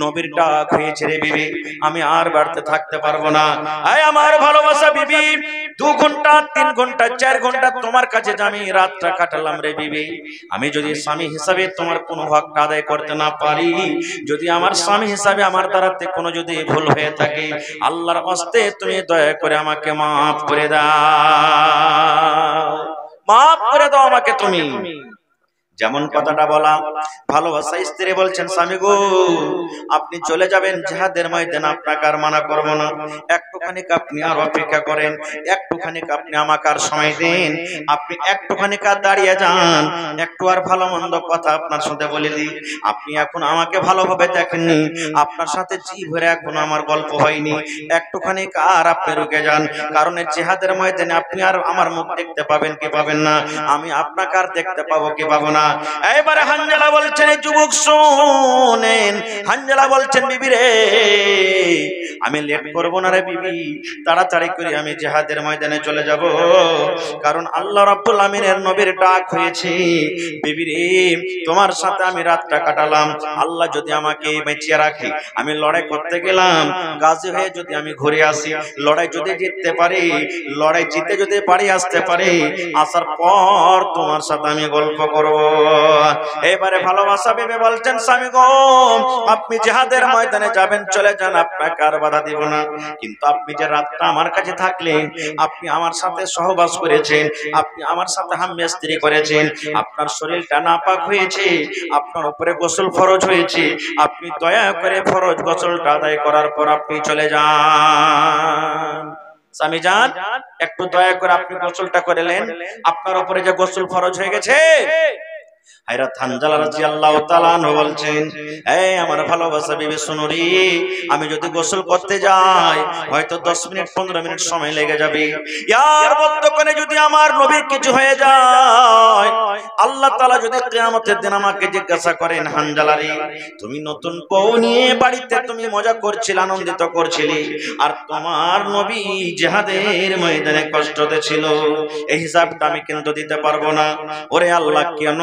নবীর ডাক হয়েছে রে বিবি, আমি আর বাড়তে থাকতে পারবো না। আয় আমার ভালোবাসা বিবি, 2 ঘন্টা 3 ঘন্টা 4 ঘন্টা তোমার কাছে আমি রাতটা কাটালাম রে বিবি, আমি যদি স্বামী হিসাবে তোমার কোনো হকটা আদায় করতে না পারি, যদি আমার স্বামী হিসাবে আমার দ্বারাতে কোনো যদি ভুল হয়ে থাকে, আল্লাহর হস্তে তুমি দয়া করে আমাকে মাফ করে দাও, মাফ করে দাও আমাকে তুমি। যেমন কথাটা বলা, ভালোবাসা স্ত্রী বলছেন স্বামী গো আপনি চলে যাবেন জিহাদের ময়দানে, আপনাকে আর মানা করব না, একটুখানি আপনি আর অপেক্ষা করেন, একটুখানি আপনি আমাকে আর সময় দিন, আপনি একটুখানি আর দাঁড়িয়ে যান, একটু আর ভালো মন্দ কথা আপনার সাথে বলে দিই। আপনি এখন আমাকে ভালোভাবে দেখেননি, আপনার সাথে জি ভরে এখন আমার গল্প হয়নি, একটুখানি আর আপনি রুকে যান, কারণ জিহাদের ময়দানে আপনি আর আমার মুখ দেখতে পাবেন কি পাবেন না, আমি আপনাকে আর দেখতে পাবো কি পাবো না। এবারে হানজালা বলছেন এই যুবক শুনেন, হানজালা বলছেন বিবি রে আমি লেট করব না রে বিবি, তাড়াতাড়ি করে আমি জিহাদের ময়দানে চলে যাব, কারণ আল্লাহ রাব্বুল আমিনের নবীর ডাক হয়েছে। বিবি রে তোমার সাথে আমি রাতটা কাটালাম, আল্লাহ যদি আমাকে বাঁচিয়ে রাখে, আমি লড়াই করতে গেলাম, গাজী হয়ে যদি আমি ঘুরে আসি, লড়াই যদি জিততে পারি, লড়াই জিতে যদি পারি আসতে পারি, আসার পর তোমার সাথে আমি গল্প করব। এবারে ভালোবাসা বিবি বলছেন স্বামী গো আপনি জিহাদের ময়দানে যাবেন, চলে যান, আপনাকে আর বাধা দিব না, কিন্তু আপনি যে রাতটা আমার কাছে থাকলেন, আপনি আমার সাথে সহবাস করেছেন, আপনি আমার সাথে হামবেস্ত্রী করেছেন, আপনার শরীরটা নাপাক হয়েছে, আপনার উপরে গোসল ফরজ হয়েছে, আপনি দয়া করে ফরজ গোসলটা আদায় করার পর আপনি চলে যান। স্বামী যান একটু দয়া করে আপনি গোসলটা করেলেন, আপনার উপরে যে গোসল ফরজ হয়ে গেছে। হযরত হানজালা রাদিয়াল্লাহু তাআলা আনহু বলছেন এই আমার ভালোবাসা বিবি শুনো রে, আমি যদি গোসল করতে যাই হয়তো 10 মিনিট 15 মিনিট সময় লেগে যাবে, ইয়ার মধ্যখানে যদি আমার নবীর কিছু হয়ে যায়, আল্লাহ তাআলা যদি কিয়ামতের দিন আমাকে জিজ্ঞাসা করেন হানজালা রে তুমি নতুন বউ নিয়ে বাড়িতে তুমি মজা করছিলে, আনন্দিত করছিলে, আর তোমার নবী জিহাদের ময়দানে কষ্টতে ছিল, এই হিসাবটা আমি কিন্তু দিতে পারবো না। ওরে আল্লাহ কেন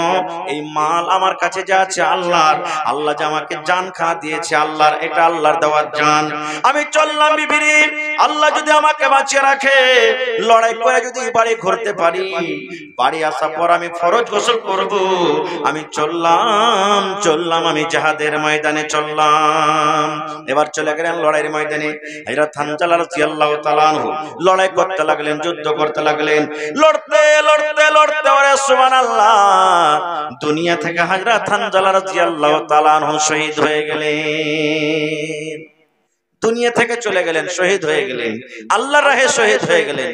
এই মাল আমার কাছে যা আছে আল্লাহর, আল্লাহ যে আমাকে জান খানা দিয়েছে আল্লাহর, এটা আল্লাহর দেওয়ার জান, আমি চললাম বিবিরি, আল্লাহ যদি আমাকে বাঁচিয়ে রাখে, লড়াই করে যদি বাড়ি ঘুরতে পারি, বাড়ি আসার পর আমি ফরজ গোসল করব, আমি চললাম আমি জিহাদের ময়দানে চললাম। এবার চলে গেলেন লড়াইয়ের ময়দানে, হযরত হানজালা রাদিয়াল্লাহু তাআলা আনহু লড়াই করতে লাগলেন, যুদ্ধ করতে লাগলেন, লড়তে লড়তে লড়তে ওরে সুবহানাল্লাহ দুনিয়া থেকে হযরত হানজালা রাদিয়াল্লাহু তাআলা আনহু শহীদ হয়ে গেলেন, দুনিয়া থেকে চলে গেলেন, শহীদ হয়ে গেলেন, আল্লাহর রাহে শহীদ হয়ে গেলেন।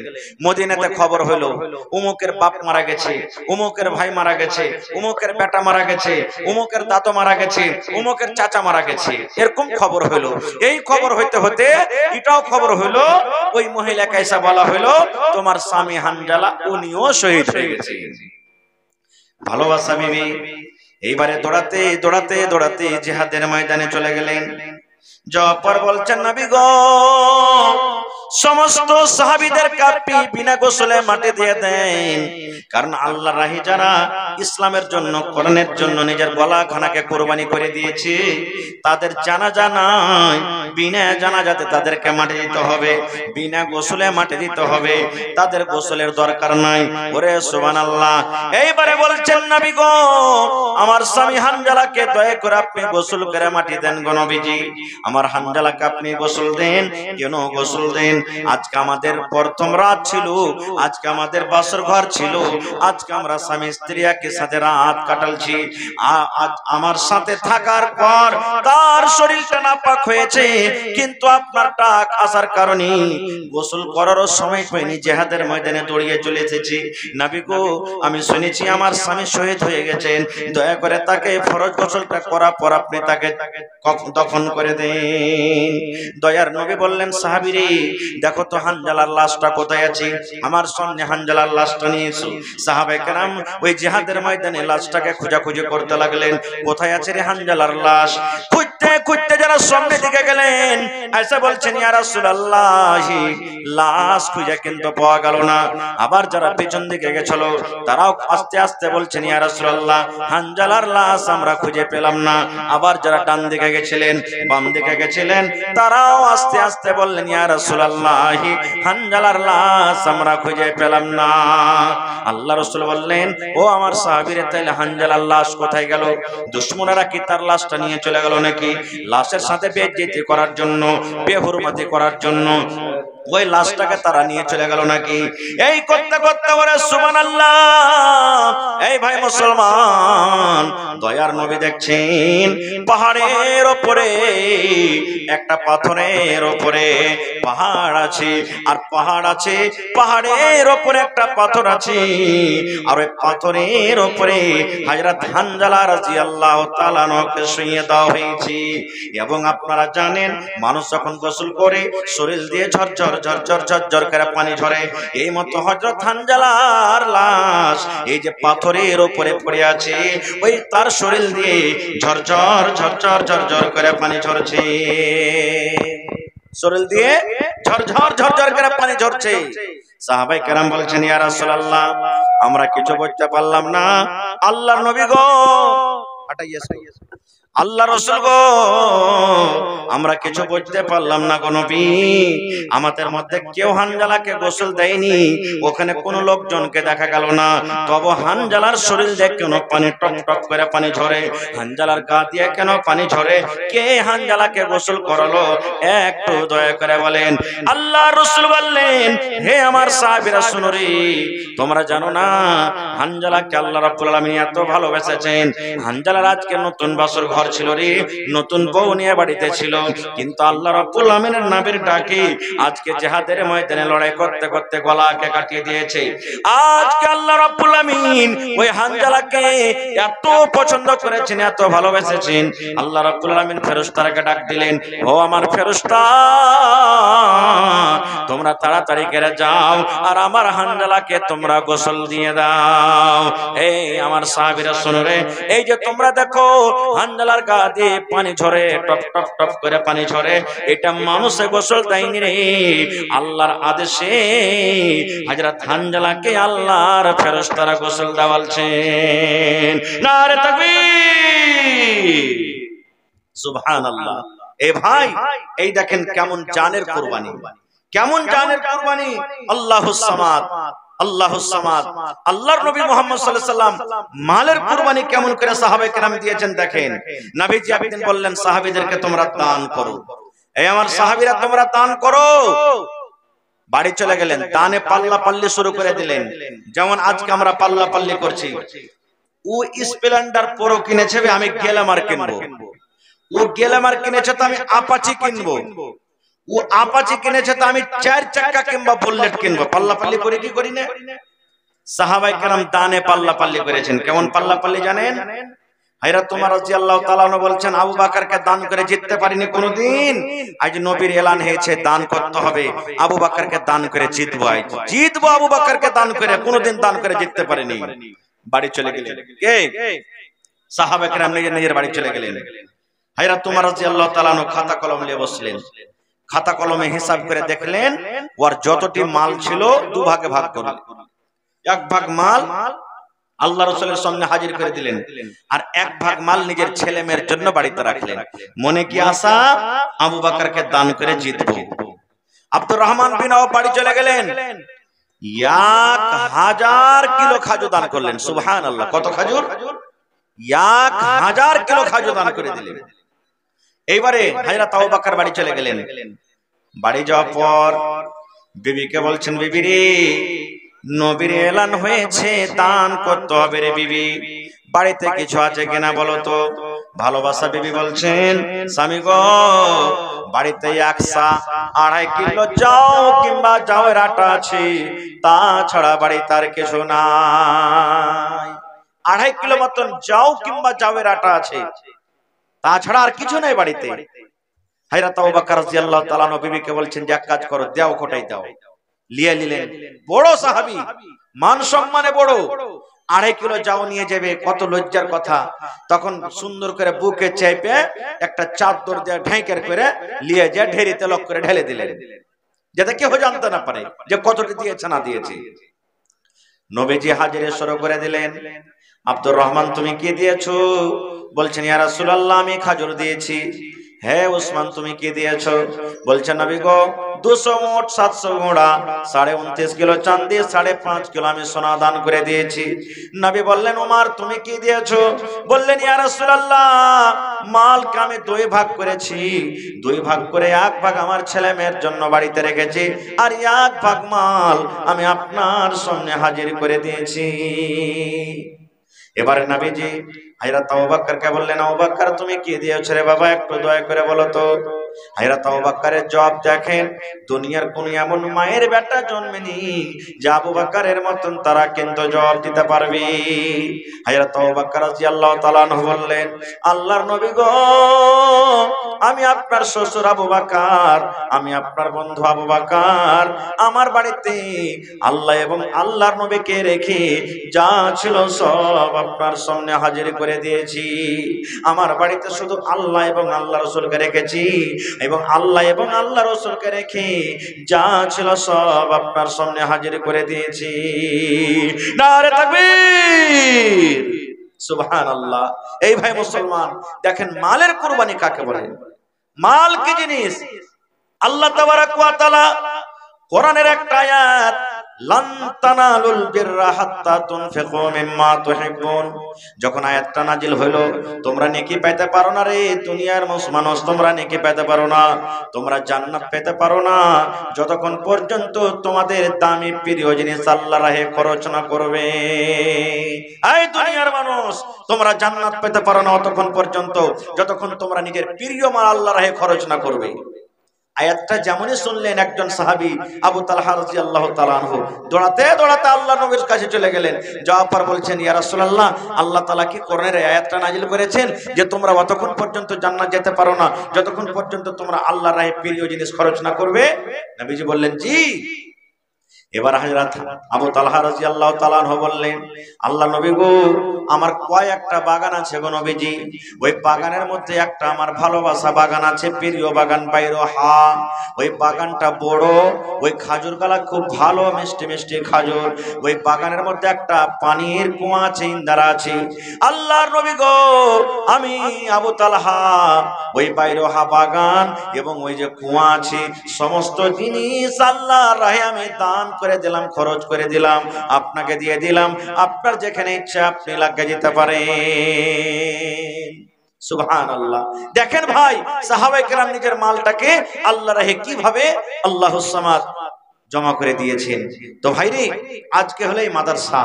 মদিনাতে খবর হলো উমুকের বাপ মারা গেছে, উমুকের ভাই মারা গেছে, উমুকের বেটা মারা গেছে, উমুকের দাদু মারা গেছে, উমুকের চাচা মারা গেছে, এরকম খবর হলো। এই খবর হইতে হতে এটাও খবর হলো ওই মহিলাকে এসে বলা হলো তোমার স্বামী হানজালা উনিও শহীদ হয়ে গেছে। ভালোবাসা বিবি এইবারে দৌড়াতে দৌড়াতে দৌড়াতে জিহাদের ময়দানে চলে গেলেন, যাওয়ার পর বলছেন নবী গো সমস্ত সাহাবীদেরকে আপনি বিনা গোসলে মাটি দিয়ে দেন, কারণ আল্লাহর রাহে যারা ইসলামের জন্য কোরআনের জন্য নিজের গলা খানাকে কুরবানি করে দিয়েছে তাদের জানাজা নাই, বিনা জানাজাতে তাদেরকে মাটি দিতে হবে, বিনা গোসলে মাটি দিতে হবে, তাদের গোসলের দরকার নাই। ওরে সুবহানাল্লাহ। এইবারে বলছেন নবী গো আমার স্বামী হানজালাকে দয়া করে আপনি গোসল করে মাটি দেন গো নবীজি, আমার হানজালাকে আপনি গোসল দেন। কেন গোসল দেন? আজকে আমাদের প্রথম রাত ছিল, আজকে আমাদের বাসর ঘর ছিল, আজকে আমরা স্বামী স্ত্রী একই সাথে রাত কাটালছি, আজ আমার সাথে থাকার পর তার শরীরটা নাপাক হয়েছে, কিন্তু আপনার ডাক আসার কারণে গোসল করারও সময় পাইনি, জিহাদের ময়দানে দৌড়িয়ে চলে এসেছি। নবী গো আমি শুনেছি আমার স্বামী শহীদ হয়ে গেছেন, দয়া করে তাকে ফরজ গোসলটা করার পর আপনি তাকে দফন করে দেন। দয়ার নবী বললেন সাহাবীরে দেখো তো হানজালার লাশটা কোথায় আছে, আমার সামনে হানজালার লাশটা নিয়ে এসো। সাহাবায়ে কেরাম ওই জিহাদের ময়দানে লাশটাকে খোঁজাখুঁজি করতে লাগলেন, কোথায় আছে রে হানজালার লাশ? খুঁজতে খুঁজতে যারা সামনে দিকে গেলেন এসে বলছেন ইয়া রাসূলুল্লাহ লাশ খুঁজে কিন্তু পাওয়া গেল না। আবার যারা পেছন দিকে গেছিল তারাও আস্তে আস্তে বলছেন ইয়া রাসূলুল্লাহ হানজালার লাশ আমরা খুঁজে পেলাম না। আবার যারা ডান দিকে গেছিলেন বাম দিকে গেছিলেন তারাও আস্তে আস্তে বললেন ইয়া রাসূলুল্লাহ হানজালার লাশ আমরা খুঁজে পেলাম না। আল্লাহ রাসূল বললেন ও আমার সাহাবীরা তাইলে হানজালার লাশ কোথায় গেল? দুশমনেরা কি তার লাশটা নিয়ে চলে গেল নাকি? লাশের সাথে বেইজ্জতি করার জন্য, বেহুরমতি করার জন্য ওই লাশটাকে তারা নিয়ে চলে গেল নাকি। এই করতে করতে ওরে সুবহানাল্লাহ। এই ভাই মুসলমান, দয়ার নবী দেখছেন পাহাড়ের ওপরে একটা পাথরের ওপরে পাহাড় আছে, আর পাহাড় আছে, পাহাড়ের ওপরে একটা পাথর আছে, আর ওই পাথরের ওপরে হযরত হানজালা রাদিয়াল্লাহু তাআলা আনহুকে শুইয়ে দেওয়া হয়েছে। এবং আপনারা জানেন মানুষ যখন গোসল করে শরীর দিয়ে ঝরঝর ঝরঝর ঝরঝর করে পানি ঝরে, এই মতো হযরত হানজালার লাশ এই যে পাথরের উপরে পড়ে আছে, ওই তার শরীর দিয়ে ঝরঝর ঝরঝর ঝরঝর করে পানি ঝরছে, শরীর দিয়ে ঝরঝর ঝরঝর করে পানি ঝরছে। সাহাবায়ে কেরাম বলছেন, ইয়া রাসূলুল্লাহ, আমরা কিছু বুঝতে পারলাম না। আল্লাহর নবী গো, আল্লাহ রাসূল গো, আমরা কিছু বুঝতে পারলাম না গো নবী। আমাদের মধ্যে কেউ হানজালাকে গোসল দেয়নি, ওখানে কোনো লোকজনকে দেখা গেল না, তবে হানজালার শরীর দিয়ে কেন পানি টপ টপ করে পানি ঝরে, হানজালার গা দিয়ে কেন পানি ঝরে, কে হানজালাকে গোসল করালো একটু দয়া করে বলেন। আল্লাহ রাসূল বললেন, হে আমার সাহাবীরা শুনো রে, তোমরা জানো না হানজালাকে আল্লাহ রাব্বুল আলামিন এত ভালোবেসেছেন। হানজালার আজকে নতুন বাসর ঘর ছিল রে, নতুন বউ নিয়ে বাড়িতে ছিল, কিন্তু আল্লাহ রাব্বুল আমিনের নামের ডাকে আজকে জিহাদের ময়দানে লড়াই করতে করতে গলাকে কাটিয়ে দিয়েছে। আজকে আল্লাহ রাব্বুল আমিন ওই হানজালাকে এত পছন্দ করেছেন, এত ভালোবেসেছেন, আল্লাহ রাব্বুল আমিন ফেরেশতাকে ডাক দিলেন, ও আমার ফেরেশতা, তোমরা তাড়াতাড়ি করে যাও আর আমার হানজালাকে তোমরা গোসল দিয়ে দাও। এই আমার সাহাবীরা শুনো রে, এই যে তোমরা দেখো হানজালার গা দিয়ে পানি ঝরে, টপ টপ টপ করে পানি ঝরে, এটা মানুষে গোসল দেয়নি রে, আল্লাহর আদেশে হযরত হানজালাকে আল্লাহর ফেরেশতারা গোসল দেওয়ালছেন। নারে তাকবীর, সুবহানাল্লাহ। এ ভাই, এই দেখেন কেমন জানের কুরবানি, কেমন জানের কুরবানি। আল্লাহুস সামাদ, আল্লাহুস সামাদ। আল্লাহর নবী মুহাম্মদ সাল্লাল্লাহু আলাইহি সাল্লাম মালের কুরবানি কেমন করে সাহাবায়ে কেরাম দিয়েছেন দেখেন। নবীজি একদিন বললেন সাহাবীদেরকে, তোমরা দান করো, এই আমার সাহাবীরা তোমরা দান করো। বাড়ি চলে গেলেন, দানে পাল্লা পাল্লি শুরু করে দিলেন, যেমন আজকে আমরা পাল্লা পাল্লি করছি। ও স্প্লেন্ডার প্রো কিনেছে, আমি গ্ল্যামার কিনবো, ও গ্ল্যামার কিনেছে তো আমি আপাচি কিনবো, ও আপাচি কিনেছে তো আমি 4 চাকা কিংবা বুলেট কিনবো। পাল্লা পাল্লি করে কি করি না? সাহাবায়ে কেরাম দানে পাল্লা পাল্লি করেছেন। কেমন পাল্লা পাল্লি জানেন? হযরত ওমর রাদিয়াল্লাহু তাআলা আনহু বলছেন, আবু বকরকে দান করে জিততে পারিনি কোনদিন, আজ নবীর এলান হয়েছে দান করতে হবে, আবু বকরকে দান করে জিতবো, আজ জিতবো আবু বকরকে দান করে, কোনদিন দান করে জিততে পারিনি। বাড়ি চলে গেলেন কে? সাহাবায়ে কেরাম নিজের বাড়ি চলে গেলেন। হযরত ওমর রাদিয়াল্লাহু তাআলা আনহু খাতা কলম নিয়ে বসলেন, খাতা কলমে হিসাব করে দেখলেন ওর যতটি মাল ছিল দু ভাগে ভাগ করলেন। এক ভাগ মাল আল্লাহ রাসূলের সামনে হাজির করে দিলেন, আর এক ভাগ মাল নিজের ছেলে মেয়ের জন্য বাড়িতে রাখলেন। মনে কি আশা? আবু বকরকে দান করে জিতবো। আব্দুর রহমান বিন আওফ বাড়ি চলে গেলেন, 1000 কিলো খাজুর দান করলেন। সুবহানাল্লাহ, কত খাজুর? 1000 কিলো খাজুর দান করে দিলেন। এইবারে হযরত আবু বকর বাড়ি চলে গেলেন। বাড়ি যাওয়ার পর বিবিকে বলছেন, বিবি রে, নবীর এলান হয়েছে দান করতে হবে রে বিবি, বাড়িতে কিছু আছে কিনা বলো তো। ভালোবাসা বিবি বলছেন, স্বামী গো, বাড়িতে 1.5 কিলো যাও কিংবা যাওয়ের আটা আছে, তাছাড়া বাড়িতে আর কিছু নাই। 2.5 কিলো মতন যাও কিংবা যাওয়ের আটা আছে, তাছাড়া আর কিছু নাই বাড়িতে। হযরত আবু বকর রাদিয়াল্লাহু তাআলা আনহু বিবিকে বলছেন যে এক কাজ করো, দাও কোটাই দাও। লিয়ে নিলেন, বড় সাহাবী, মান সম্মানে বড়, 2.5 কিলো যাও নিয়ে যাবে, কত লজ্জার কথা। তখন সুন্দর করে বুকে চেপে একটা চাদর দিয়ে ঢেকের করে নিয়ে যা ঢেরিতে লক করে ঢেলে দিলেন, যাতে কেউ জানতে না পারে যে কতটি দিয়েছে না দিয়েছে। নবীজি হাজিরে শুরু করে দিলেন, আব্দুর রহমান তুমি কি দিয়েছো? বলছেন, ইয়া রাসূলুল্লাহ আমি খাজুর দিয়েছি। হে উসমান তুমি কি দিয়েছো? বলছেন, নবী গো 200 উট 700 ঘোড়া 29.5 কিলো চাঁদি 5.5 কিলো আমি সোনা দান করে দিয়েছি। নবী বললেন ওমর তুমি কি দিয়েছো? বললেন ইয়া রাসূলুল্লাহ মালকে আমি 2 ভাগ করেছি, 2 ভাগ করে 1 ভাগ আমার ছেলে মেয়ের জন্য বাড়িতে রেখেছি, আর 1 ভাগ মাল আমি আপনার সামনে হাজির করে দিয়েছি। এবারে নবীজি হযরত আবু বকরকে বললেন আবু বকর তুমি কি দিয়েছো রে বাবা, একটু দয়া করে বলো তো। হযরত আবু বকরের জবাব দেখেন, দুনিয়ার কোন এমন মায়ের বেটা জন্মেনি যে আবু বকরের মতন তারা কিন্তু জবাব দিতে পারবে। হযরত আবু বকর রাদিয়াল্লাহু তাআলা আনহু বললেন আল্লাহর নবী গো আমি আপনার শ্বশুর আবু বকর, আমি আপনার বন্ধু আবু বকর, আমার বাড়িতে আল্লাহ এবং আল্লাহর নবীকে রেখে যা ছিল সব আপনার সামনে হাজির করে দিয়েছি। আমার বাড়িতে শুধু আল্লাহ এবং আল্লাহ রাসূলকে রেখেছি এবং আল্লাহ এবং আল্লাহ রাসূলকে রেখে যা ছিল সব আপনার সামনে হাজির করে দিয়েছি। নারে তাকবীর, সুবহানাল্লাহ। এই ভাই মুসলমান দেখেন মালের কুরবানি কাকে বলে। মাল কি জিনিস? আল্লাহ তাবারাক ওয়া তাআলা কোরআনের একটা আয়াত লান তানালুল বিররা হাত্তা তুনফিকু মিম্মা তুহিব্বুন, যখন আয়াতটা নাজিল হইল তোমরা নেকি পেতে পারো না রে দুনিয়ার মানুষ, তোমরা নেকি পেতে পারো না, তোমরা জান্নাত পেতে পারো না যতক্ষণ পর্যন্ত তোমাদের দামি প্রিয় জিনিস আল্লাহর রাহে খরচ না করবে। এই দুনিয়ার মানুষ তোমরা জান্নাত পেতে পারো না ততক্ষণ পর্যন্ত যতক্ষণ তোমরা নিজের প্রিয় মাল আল্লাহর রাহে খরচ না করবে। আয়াতটা যেমনই শুনলেন একজন সাহাবী আবু তালহা রাদিয়াল্লাহু তাআলা আনহু দৌড়াতে দৌড়াতে আল্লাহর নবীর কাছে চলে গেলেন। যাওয়ার পর বলছেন ইয়া রাসূলুল্লাহ আল্লাহ তাআলা কি কোরআনের আয়াতটা নাজিল করেছেন যে তোমরা ততক্ষণ পর্যন্ত জান্নাত যেতে পারো না যতক্ষণ পর্যন্ত তোমরা আল্লাহর রাহে প্রিয় জিনিস খরচ না করবে? নবীজি বললেন জি। এবার হযরত আবু তালহা রাদিয়াল্লাহু তাআলা আনহু বললেন আল্লাহ নবী গো আমার কয়েকটা বাগান আছে গো নবীজি, ওই বাগানের মধ্যে একটা আমার ভালোবাসা বাগান আছে, প্রিয় বাগান বাইরহা, ওই বাগানটা বড়, ওই খাজুর গালা খুব ভালো মিষ্টি মিষ্টি খাজুর, ওই বাগানের মধ্যে একটা পানির কুয়া আছে, ইন্দারা আছে। আল্লাহর নবী গো আমি আবু তালহা ওই বাইরহা বাগান এবং ওই যে কুয়া আছে সমস্ত জিনিস আল্লাহর রাহে আমি দান করে দিলাম, খরচ করে দিলাম, আপনাকে দিয়ে দিলাম, আপনার যেখানে ইচ্ছা আপনি লাগিয়ে যেতে পারেন। সুবহানাল্লাহ। দেখেন ভাই সাহাবায়ে কেরাম নিজের মালটাকে আল্লাহর রাহে কিভাবে আল্লাহুস সামাদ জমা করে দিয়েছেন। তো ভাইরে আজকে হলো এই মাদ্রাসা,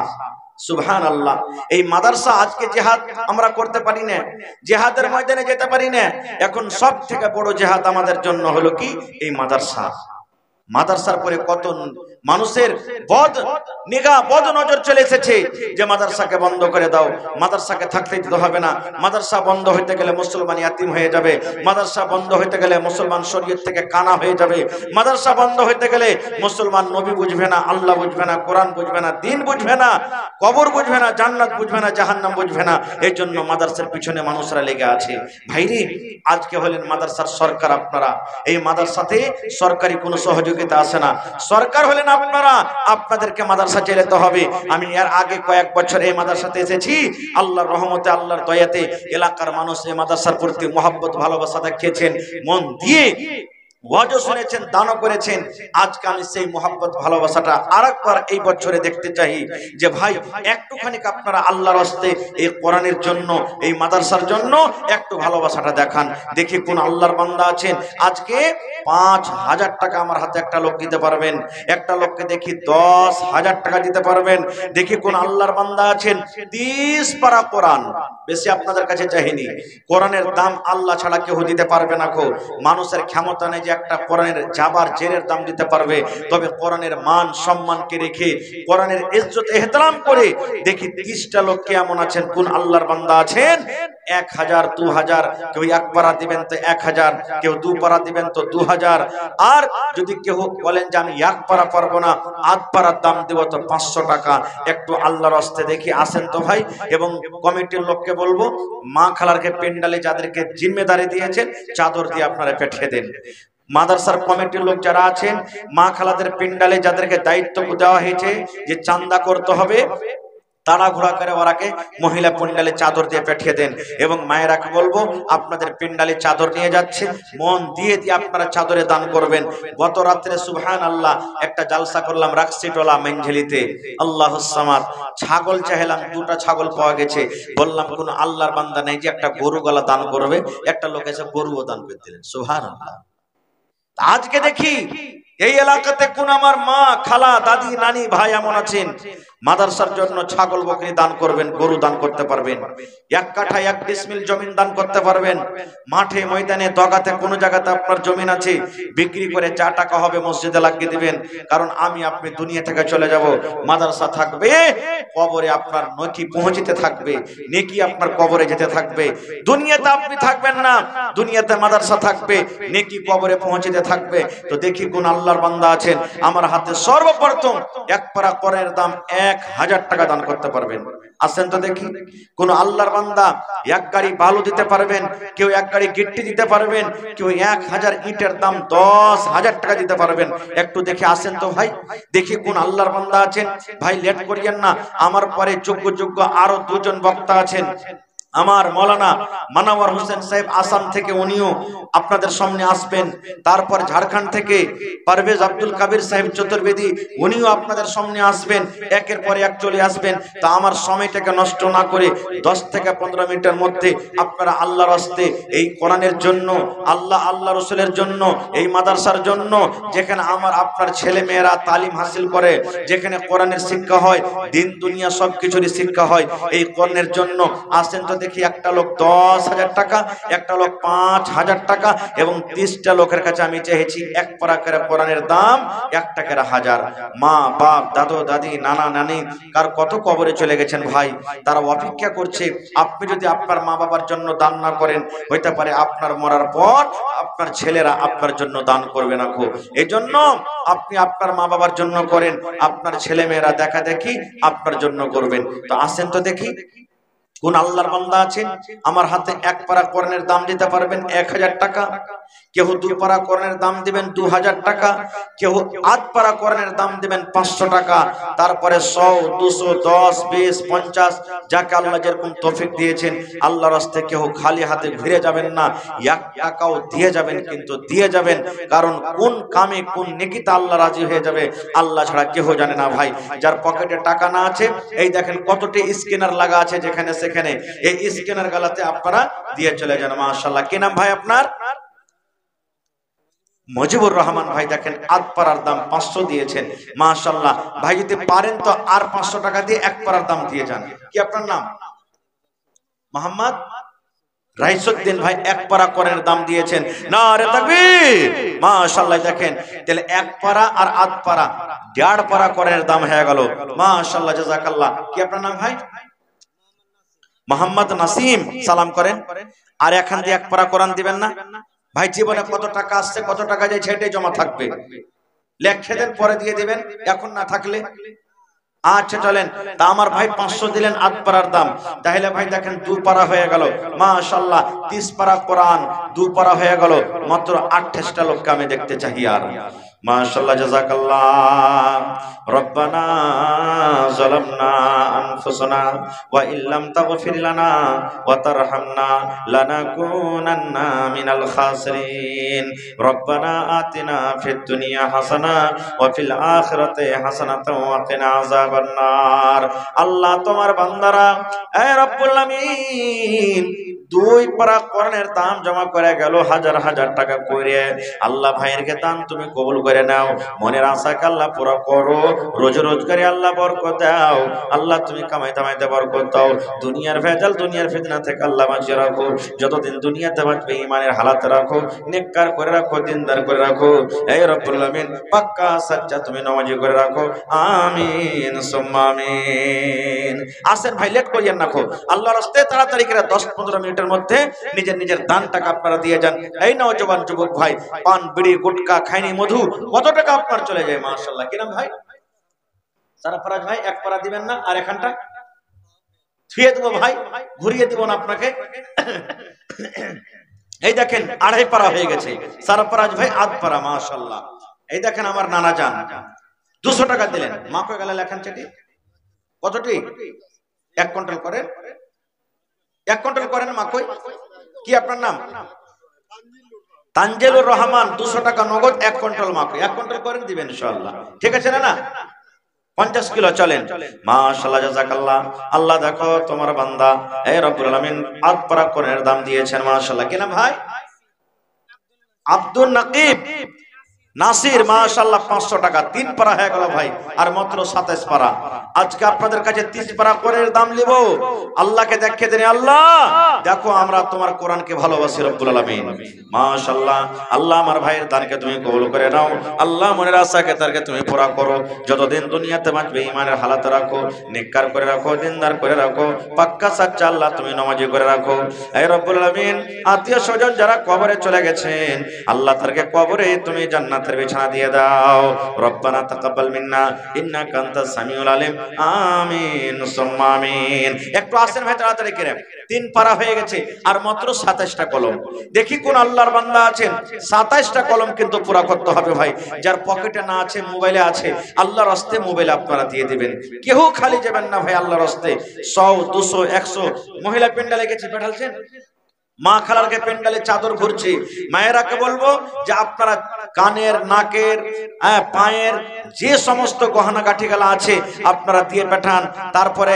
সুবহানাল্লাহ, এই মাদ্রাসা আজকে জিহাদ আমরা করতে পারি না, জিহাদের ময়দানে যেতে পারি না। এখন সব থেকে বড় জিহাদ আমাদের জন্য হলো কি এই মাদ্রাসা। মাদ্রাসার পরে কত মানুষের বদ নিগাহ বদ নজর চলে এসেছে যে মাদ্রাসাকে বন্ধ করে দাও, মাদ্রাসাকে থাকতে দিতে হবে না, মাদ্রাসা বন্ধ হইতে গেলে মুসলমান ইয়াতিম হয়ে যাবে, মাদ্রাসা বন্ধ হইতে গেলে মুসলমান শরীয়ত থেকে কানা হয়ে যাবে, মাদ্রাসা বন্ধ হইতে গেলে মুসলমান নবী বুঝবে না, আল্লাহ বুঝবে না, কোরআন বুঝবে না, দ্বীন বুঝবে না, কবর বুঝবে না, জান্নাত বুঝবে না, জাহান্নাম বুঝবে না। এই জন্য মাদ্রাসার পিছনে মানুষরা লেগে আছে। ভাইরে আজকে হলেন মাদ্রাসার সরকার আপনারা, এই মাদ্রাসাতে সরকারি কোনো সহযোগিতা আসে না, সরকার হলেন আপনারা, আপনাদেরকে মাদ্রাসা চালাতে হবে। আমি এর আগে কয়েক বছর এই মাদ্রাসাতে এসেছি, আল্লাহর রহমতে আল্লাহর দয়াতে এলাকার মানুষ এই মাদ্রাসার প্রতি মহব্বত ভালোবাসা দেখিয়েছেন, মন দিয়ে ওয়াজও শুনেছেন, দানও করেছেন। আজকে আমি সেই মহব্বত ভালোবাসাটা আরেকবার এই বছরে দেখতে চাই যে ভাই একটুখানি আপনারা আল্লাহর রাস্তে এই কোরআনের জন্য এই মাদ্রাসার জন্য একটু ভালোবাসাটা দেখান। দেখি কোন আল্লাহর বান্দা আছেন আজকে 5,000 টাকা আমার হাতে একটা লোক দিতে পারবেন, একটা লোককে দেখি 10,000 টাকা দিতে পারবেন। দেখি কোন আল্লাহর বান্দা আছেন 30 পারা কোরআন, বেশি আপনাদের কাছে চাইনি, কোরআনের দাম আল্লাহ ছাড়া কেউ দিতে পারবে না। মানুষের ক্ষমতা নেই একটা কোরআনের জাবার জেরের দাম দিতে পারবে, তবে কোরআনের মান সম্মানকে রেখে কোরআনের ইজ্জত ইহতিরাম করে দেখি 30টা লোক কেমন আছেন, কোন আল্লাহর বান্দা আছেন 1000 2000, কেউ 1 পারা দিবেন তো 1000, কেউ 2 পারা দিবেন তো 2000, আর যদি কেউ বলেন যে আমি 1 পারা পারবো না, 8 পারার দাম দেব তো 500 টাকা। একটু আল্লাহর রাস্তে দেখি আসেন তো ভাই। এবং কমিটির লোককে বলবো মা খালারকে পেন্ডালে যাদেরকে জিম্মেদারি দিয়েছেন চাদর দিয়ে আপনারা পেঠিয়ে দেন। মাদ্রাসার কমিটির লোক যারা আছেন মা খালাদের পেন্ডালে যাদেরকে দায়িত্ব দেওয়া হয়েছে যে চাঁদা করতে হবে, তাড়াহুড়া করে ওরাকে মহিলা প্যান্ডালে চাদর দিয়ে পাঠিয়ে দেন এবং মায়েরাকে বলবো আপনাদের প্যান্ডালে চাদর নিয়ে যাচ্ছে, মন দিয়ে দিয়ে আপনারা চাদরে দান করবেন। গত রাত্রে সুবহানাল্লাহ একটা জালসা করলাম রাকসিটোলা মেনঝেলিতে, আল্লাহুস সামাদ। ছাগল চাইলাম, দুটা ছাগল পাওয়া গেছে। বললাম কোন আল্লাহর বান্দা নেই যে একটা গরু গলা দান করবে? একটা লোক এসে গরুও দান করে দিলেন, সুবহানাল্লাহ। আজকে দেখি এই এলাকাতে কোন আমার মা, খালা, দাদি, নানি, ভাই এমন আছেন মাদ্রাসার জন্য ছাগল বকরি দান করবেন, গরু দান করতে পারবেন, এক কাঠা 1 ডিসমিল জমিন দান করতে পারবেন। মাঠে ময়দানে দগাতে কোন জায়গাতে আপনার জমিন আছে, বিক্রি করে যা টাকা হবে মসজিদে লাগিয়ে দিবেন। কারণ আমি আপনি দুনিয়া থেকে চলে যাব, মাদ্রাসা থাকবে, কবরে আপনার নেকি পৌঁছতে থাকবে, নেকি আপনার কবরে যেতে থাকবে। দুনিয়াতে আপনি থাকবেন না, দুনিয়াতে মাদ্রাসা থাকবে, নেকি কবরে পৌঁছতে থাকবে। তো দেখি কোন আল্লাহর বান্দা আছেন আমার হাতে সর্বপ্রথম এক পারা কোরআনের দাম 1000 টাকা দান করতে পারবেন? আসেন তো দেখি। কোন আল্লাহর বান্দা এক গাড়ি বালু দিতে পারবেন, কেউ এক গাড়ি গিট্টি দিতে পারবেন, কেউ 1000 ইটের দাম 10,000 টাকা দিতে পারবেন? একটু দেখে আসেন তো ভাই, দেখি কোন আল্লাহর বান্দা আছেন। ভাই লেট করিয়েন না, আমার পরে যোগ্য যোগ্য আরো দুজন বক্তা আছেন। আমার মৌলানা মানওয়ার হোসেন সাহেব আসাম থেকে, উনিও আপনাদের সামনে আসবেন। তারপর ঝাড়খণ্ড থেকে পারভেজ আব্দুল কাবির সাহেব চতুর্বেদী, উনিও আপনাদের সামনে আসবেন। একের পর এক চলে আসবেন। তা আমার সময়টাকে নষ্ট না করে 10 থেকে 15 মিনিটের মধ্যে আপনারা আল্লাহর রাস্তে এই কোরআনের জন্য, আল্লাহ রসুলের জন্য, এই মাদ্রাসার জন্য, যেখানে আমার আপনার ছেলে মেয়েরা তালিম হাসিল করে, যেখানে কোরআনের শিক্ষা হয়, দিন দুনিয়া সবকিছুরই শিক্ষা হয়, এই কোরআনের জন্য আসেন তো দেখি। একটা লোক 10,000 টাকা, একটা লোক 5,000 টাকা, এবং 30টা লোকের কাছে আমি চেয়েছি এক পারা করে কোরআনের দাম 1 টাকার 1000। মা বাপ, দাদু দাদি, নানা নানি কার কত কবরে চলে গেছেন ভাই, তারা অপেক্ষা করছে। আপনি যদি আপনার মা বাবার জন্য দান না করেন, হইতে পারে আপনার মরার পর আপনার ছেলেরা আপনার জন্য দান করবে না। এই জন্য আপনি আপনার মা বাবার জন্য করেন, আপনার ছেলে মেয়েরা দেখা দেখি আপনার জন্য করবেন। তো আসেন তো দেখি কোন আল্লাহর বান্দা আছেন আমার হাতে এক পারা কোরআনের দাম দিতে পারবেন 1000 টাকা, কেউ 2 পারা কোরআনের দাম দিবেন 2000 টাকা, কেউ 8 পারা কোরআনের দাম দিবেন 500 টাকা, তারপরে 100, 200, 10, 20, 50 যাকে আল্লাহ যেরকম তৌফিক দিয়েছেন আল্লাহর রাস্তে কেউ খালি হাতে ঘুরে যাবেন না, 1 টাকাও দিয়ে যাবেন, কিন্তু দিয়ে যাবেন। কারণ কোন কামে কোন নেকিতে আল্লাহ রাজি হয়ে যাবে আল্লাহ ছাড়া কেউ জানে না ভাই। যার পকেটে টাকা না আছে, এই দেখেন কতটি স্ক্যানার লাগা আছে যেখানে সেখানে, এই স্ক্যানার গালাতে আপনারা দিয়ে চলে যান। মাশাআল্লাহ। কি নাম ভাই আপনার? মজিবুর রহমান ভাই। দেখেন আধ পারার দাম 500 দিয়েছেন, মাশাআল্লাহ। ভাই যদি পারেন তো আর 500 টাকা দিয়ে এক পারার দাম দিয়ে যান। কি আপনার নাম? মোহাম্মদ রাইসুদ্দিন ভাই 1 পারা কোরআনের দাম দিয়েছেন। নারে তাকবীর, মাশাআল্লাহ। দেখেন তাহলে 1 পারা আর আধ পারা 1.5 পারা কোরআনের দাম হয়ে গেল, মাশাআল্লাহ, জাযাকাল্লাহ। কি আপনার নাম ভাই? মোহাম্মদ নাসিম। সালাম করেন। আর এখান দিয়ে 1 পারা কোরআন দিবেন না ভাই? জীবনে কত টাকা আসছে, কত টাকা যায়, সেটাই জমা থাকবে, লেখে দেন, পরে দিয়ে দিবেন, এখন না থাকলে। আচ্ছা চলেন। তা আমার ভাই 500 দিলেন 8 পারার দাম, তাহলে ভাই দেখেন 2 পারা হয়ে গেল, মাশাআল্লাহ। 30 পারা কোরআন 2 পারা হয়ে গেল, মাত্র 28টা লোককে আমি দেখতে চাই। আর মাশাআল্লাহ, জাযাকাল্লাহ। রব্বানা যালামনা আনফুসানা ওয়া ইল্লাম তাগফির লানা ওয়া তারহামনা লানাকুনান্না মিনাল খাসিরিন। রব্বানা আতিনা ফিদ দুনিয়া হাসানা ওয়া ফিল আখিরাতি হাসানাতাও ওয়া কিনা আযাবান নার। আল্লাহ তোমার বান্দারা, হে রব্বুল আমিন, 2 পারা কোরআনের দাম জমা করে গেল হাজার হাজার টাকা করে। আল্লাহ ভাইয়েরকে দান তুমি কবুল করে নাও, মনের আশাকে আল্লাহ পুরো করো, রোজ রোজগারে আল্লাহ বরকত দাও। আল্লাহ তুমি কামাই দামাইতে বরকত দাও, দুনিয়ার ভেজাল দুনিয়ার ফিতনা থেকে আল্লাহ বাঁচিয়ে রাখো। যতদিন দুনিয়াতে বাঁচবে ঈমানের হালাতে রাখো, নেককার করে রাখো, দিনদার করে রাখো। হে রব্বুল আমিন, পাক্কা সাচ্চা তুমি নামাজি করে রাখো। আমিন সুম্মা আমিন। আসেন ভাই, লেট করিয়েন না। আল্লাহর রাস্তায় তাড়াতাড়ি করে 10-15 মিনিটের মধ্যে নিজের নিজের দান টাকা আপনারা দিয়ে যান। এই নওজোয়ান যুবক ভাই, পান বিড়ি গুটকা খাইনি মধু কত টাকা আপনার চলে যায়, মাশাআল্লাহ। কি নাম ভাই? সারাফরাজ ভাই। 1 পারা দিবেন না? আর এখানটা ছুঁয়ে দেবো ভাই, ঘুরিয়ে দিব না আপনাকে। এই দেখেন 2.5 পারা হয়ে গেছে। সারাফরাজ ভাই 8 পারা, মাশাআল্লাহ। এই দেখেন আমার নানা জান 200 টাকা দিলেন। মা কই গেল লেখান চেটি? কতটি? 1 কুইন্টাল করেন, 1 কুইন্টাল করেন মা। কই কি আপনার নাম? তানজিলুর রহমান। 200 টাকা নগদ 1 কুইন্টাল মা। 1 কুইন্টাল করেন দিবেন ইনশাআল্লাহ, ঠিক আছে না? 50 কিলো চলেন। মাশাআল্লাহ, জাযাকাল্লাহ। আল্লাহ দেখো তোমার বান্দা এই রব্বুল আলামিন আটপাড়া কোরআনের দাম দিয়েছেন মাশাআল্লাহ। কি নাম ভাই? আব্দুল নাকিব নাসির। মাশাআল্লাহ 500 টাকা 3 পারা হয়ে গেল ভাই, আর মাত্র 27 পারা। আজকে আপনাদের কাছে 30 পারা কোরআনের দাম নিব। আল্লাহকে দেখিয়ে দেন, আল্লাহ দেখো আমরা তোমার কোরআনকে ভালোবাসি রব্বুল আলামিন। মাশাআল্লাহ। আল্লাহ আমার ভাইয়ের দানকে তুমি কবুল করে নাও। আল্লাহ মনের আশাকে তারকে তুমি পুরা করো। যতদিন দুনিয়াতে বাঁচবে ঈমানের হালাতে রাখো, নেককার করে রাখো, দিনদার করে রাখো, পাক্কা সাচ্চা আল্লাহ তুমি নামাজি করে রাখো। হে রব্বুল আলামিন, আত্মীয় স্বজন যারা কবরে চলে গেছেন আল্লাহ তারকে কবরে তুমি জান্নাতের বিছানা দিয়ে দাও। রব্বানা তাকাব্বাল মিন্না ইন্নাকা আনতাস সামিউল আলিম। আমিন সুম্মা আমিন। একটু আসেন ভাই তাড়াতাড়ি করে। 3 পারা হয়ে গেছে, আর মাত্র 27টা কলম। দেখি কোন আল্লাহর বান্দা আছেন 27টা কলম কিন্তু পুরা করতে হবে ভাই। যার পকেটে না আছে, মোবাইলে আছে, আল্লাহর রাস্তে মোবাইলে আপনারা দিয়ে দিবেন। কেউ খালি যাবেন না ভাই আল্লাহর রাস্তে। 100 200 100 মহিলা পেন্ডালে গেছে পেঠালছেন, মা খালারকে পেন্ডালে চাদর ঘুরছে। মায়েরাকে বলবো যে আপনারা কানের, নাকের, পায়ের যে সমস্ত গহনা গাঠিগুলো আছে আপনারা দিয়ে পাঠান। তারপরে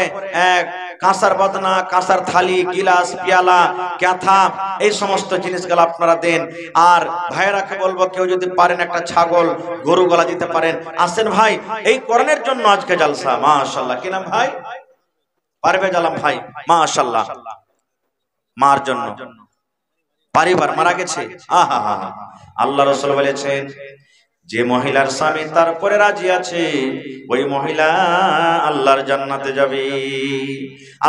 কাঁসার বদনা, কাঁসার থালি, গিলাস, পিয়ালা, ক্যাথা, এই সমস্ত জিনিসগুলো আপনারা দেন। আর ভাইয়েরাকে বলবো কেউ যদি পারেন একটা ছাগল, গরু গলা দিতে পারেন। আসেন ভাই, এই কোরআনের জন্য আজকে জালসা। মাশাআল্লাহ। কি নাম ভাই? পারভেজ আলম ভাই। মাশাআল্লাহ। মার জন্য পরিবার মারা গেছে। আহা হা হা। আল্লাহ রাসূল বলেছেন যে মহিলার স্বামী তারপরে রাজি আছে ওই মহিলা আল্লাহর জান্নাতে যাবে।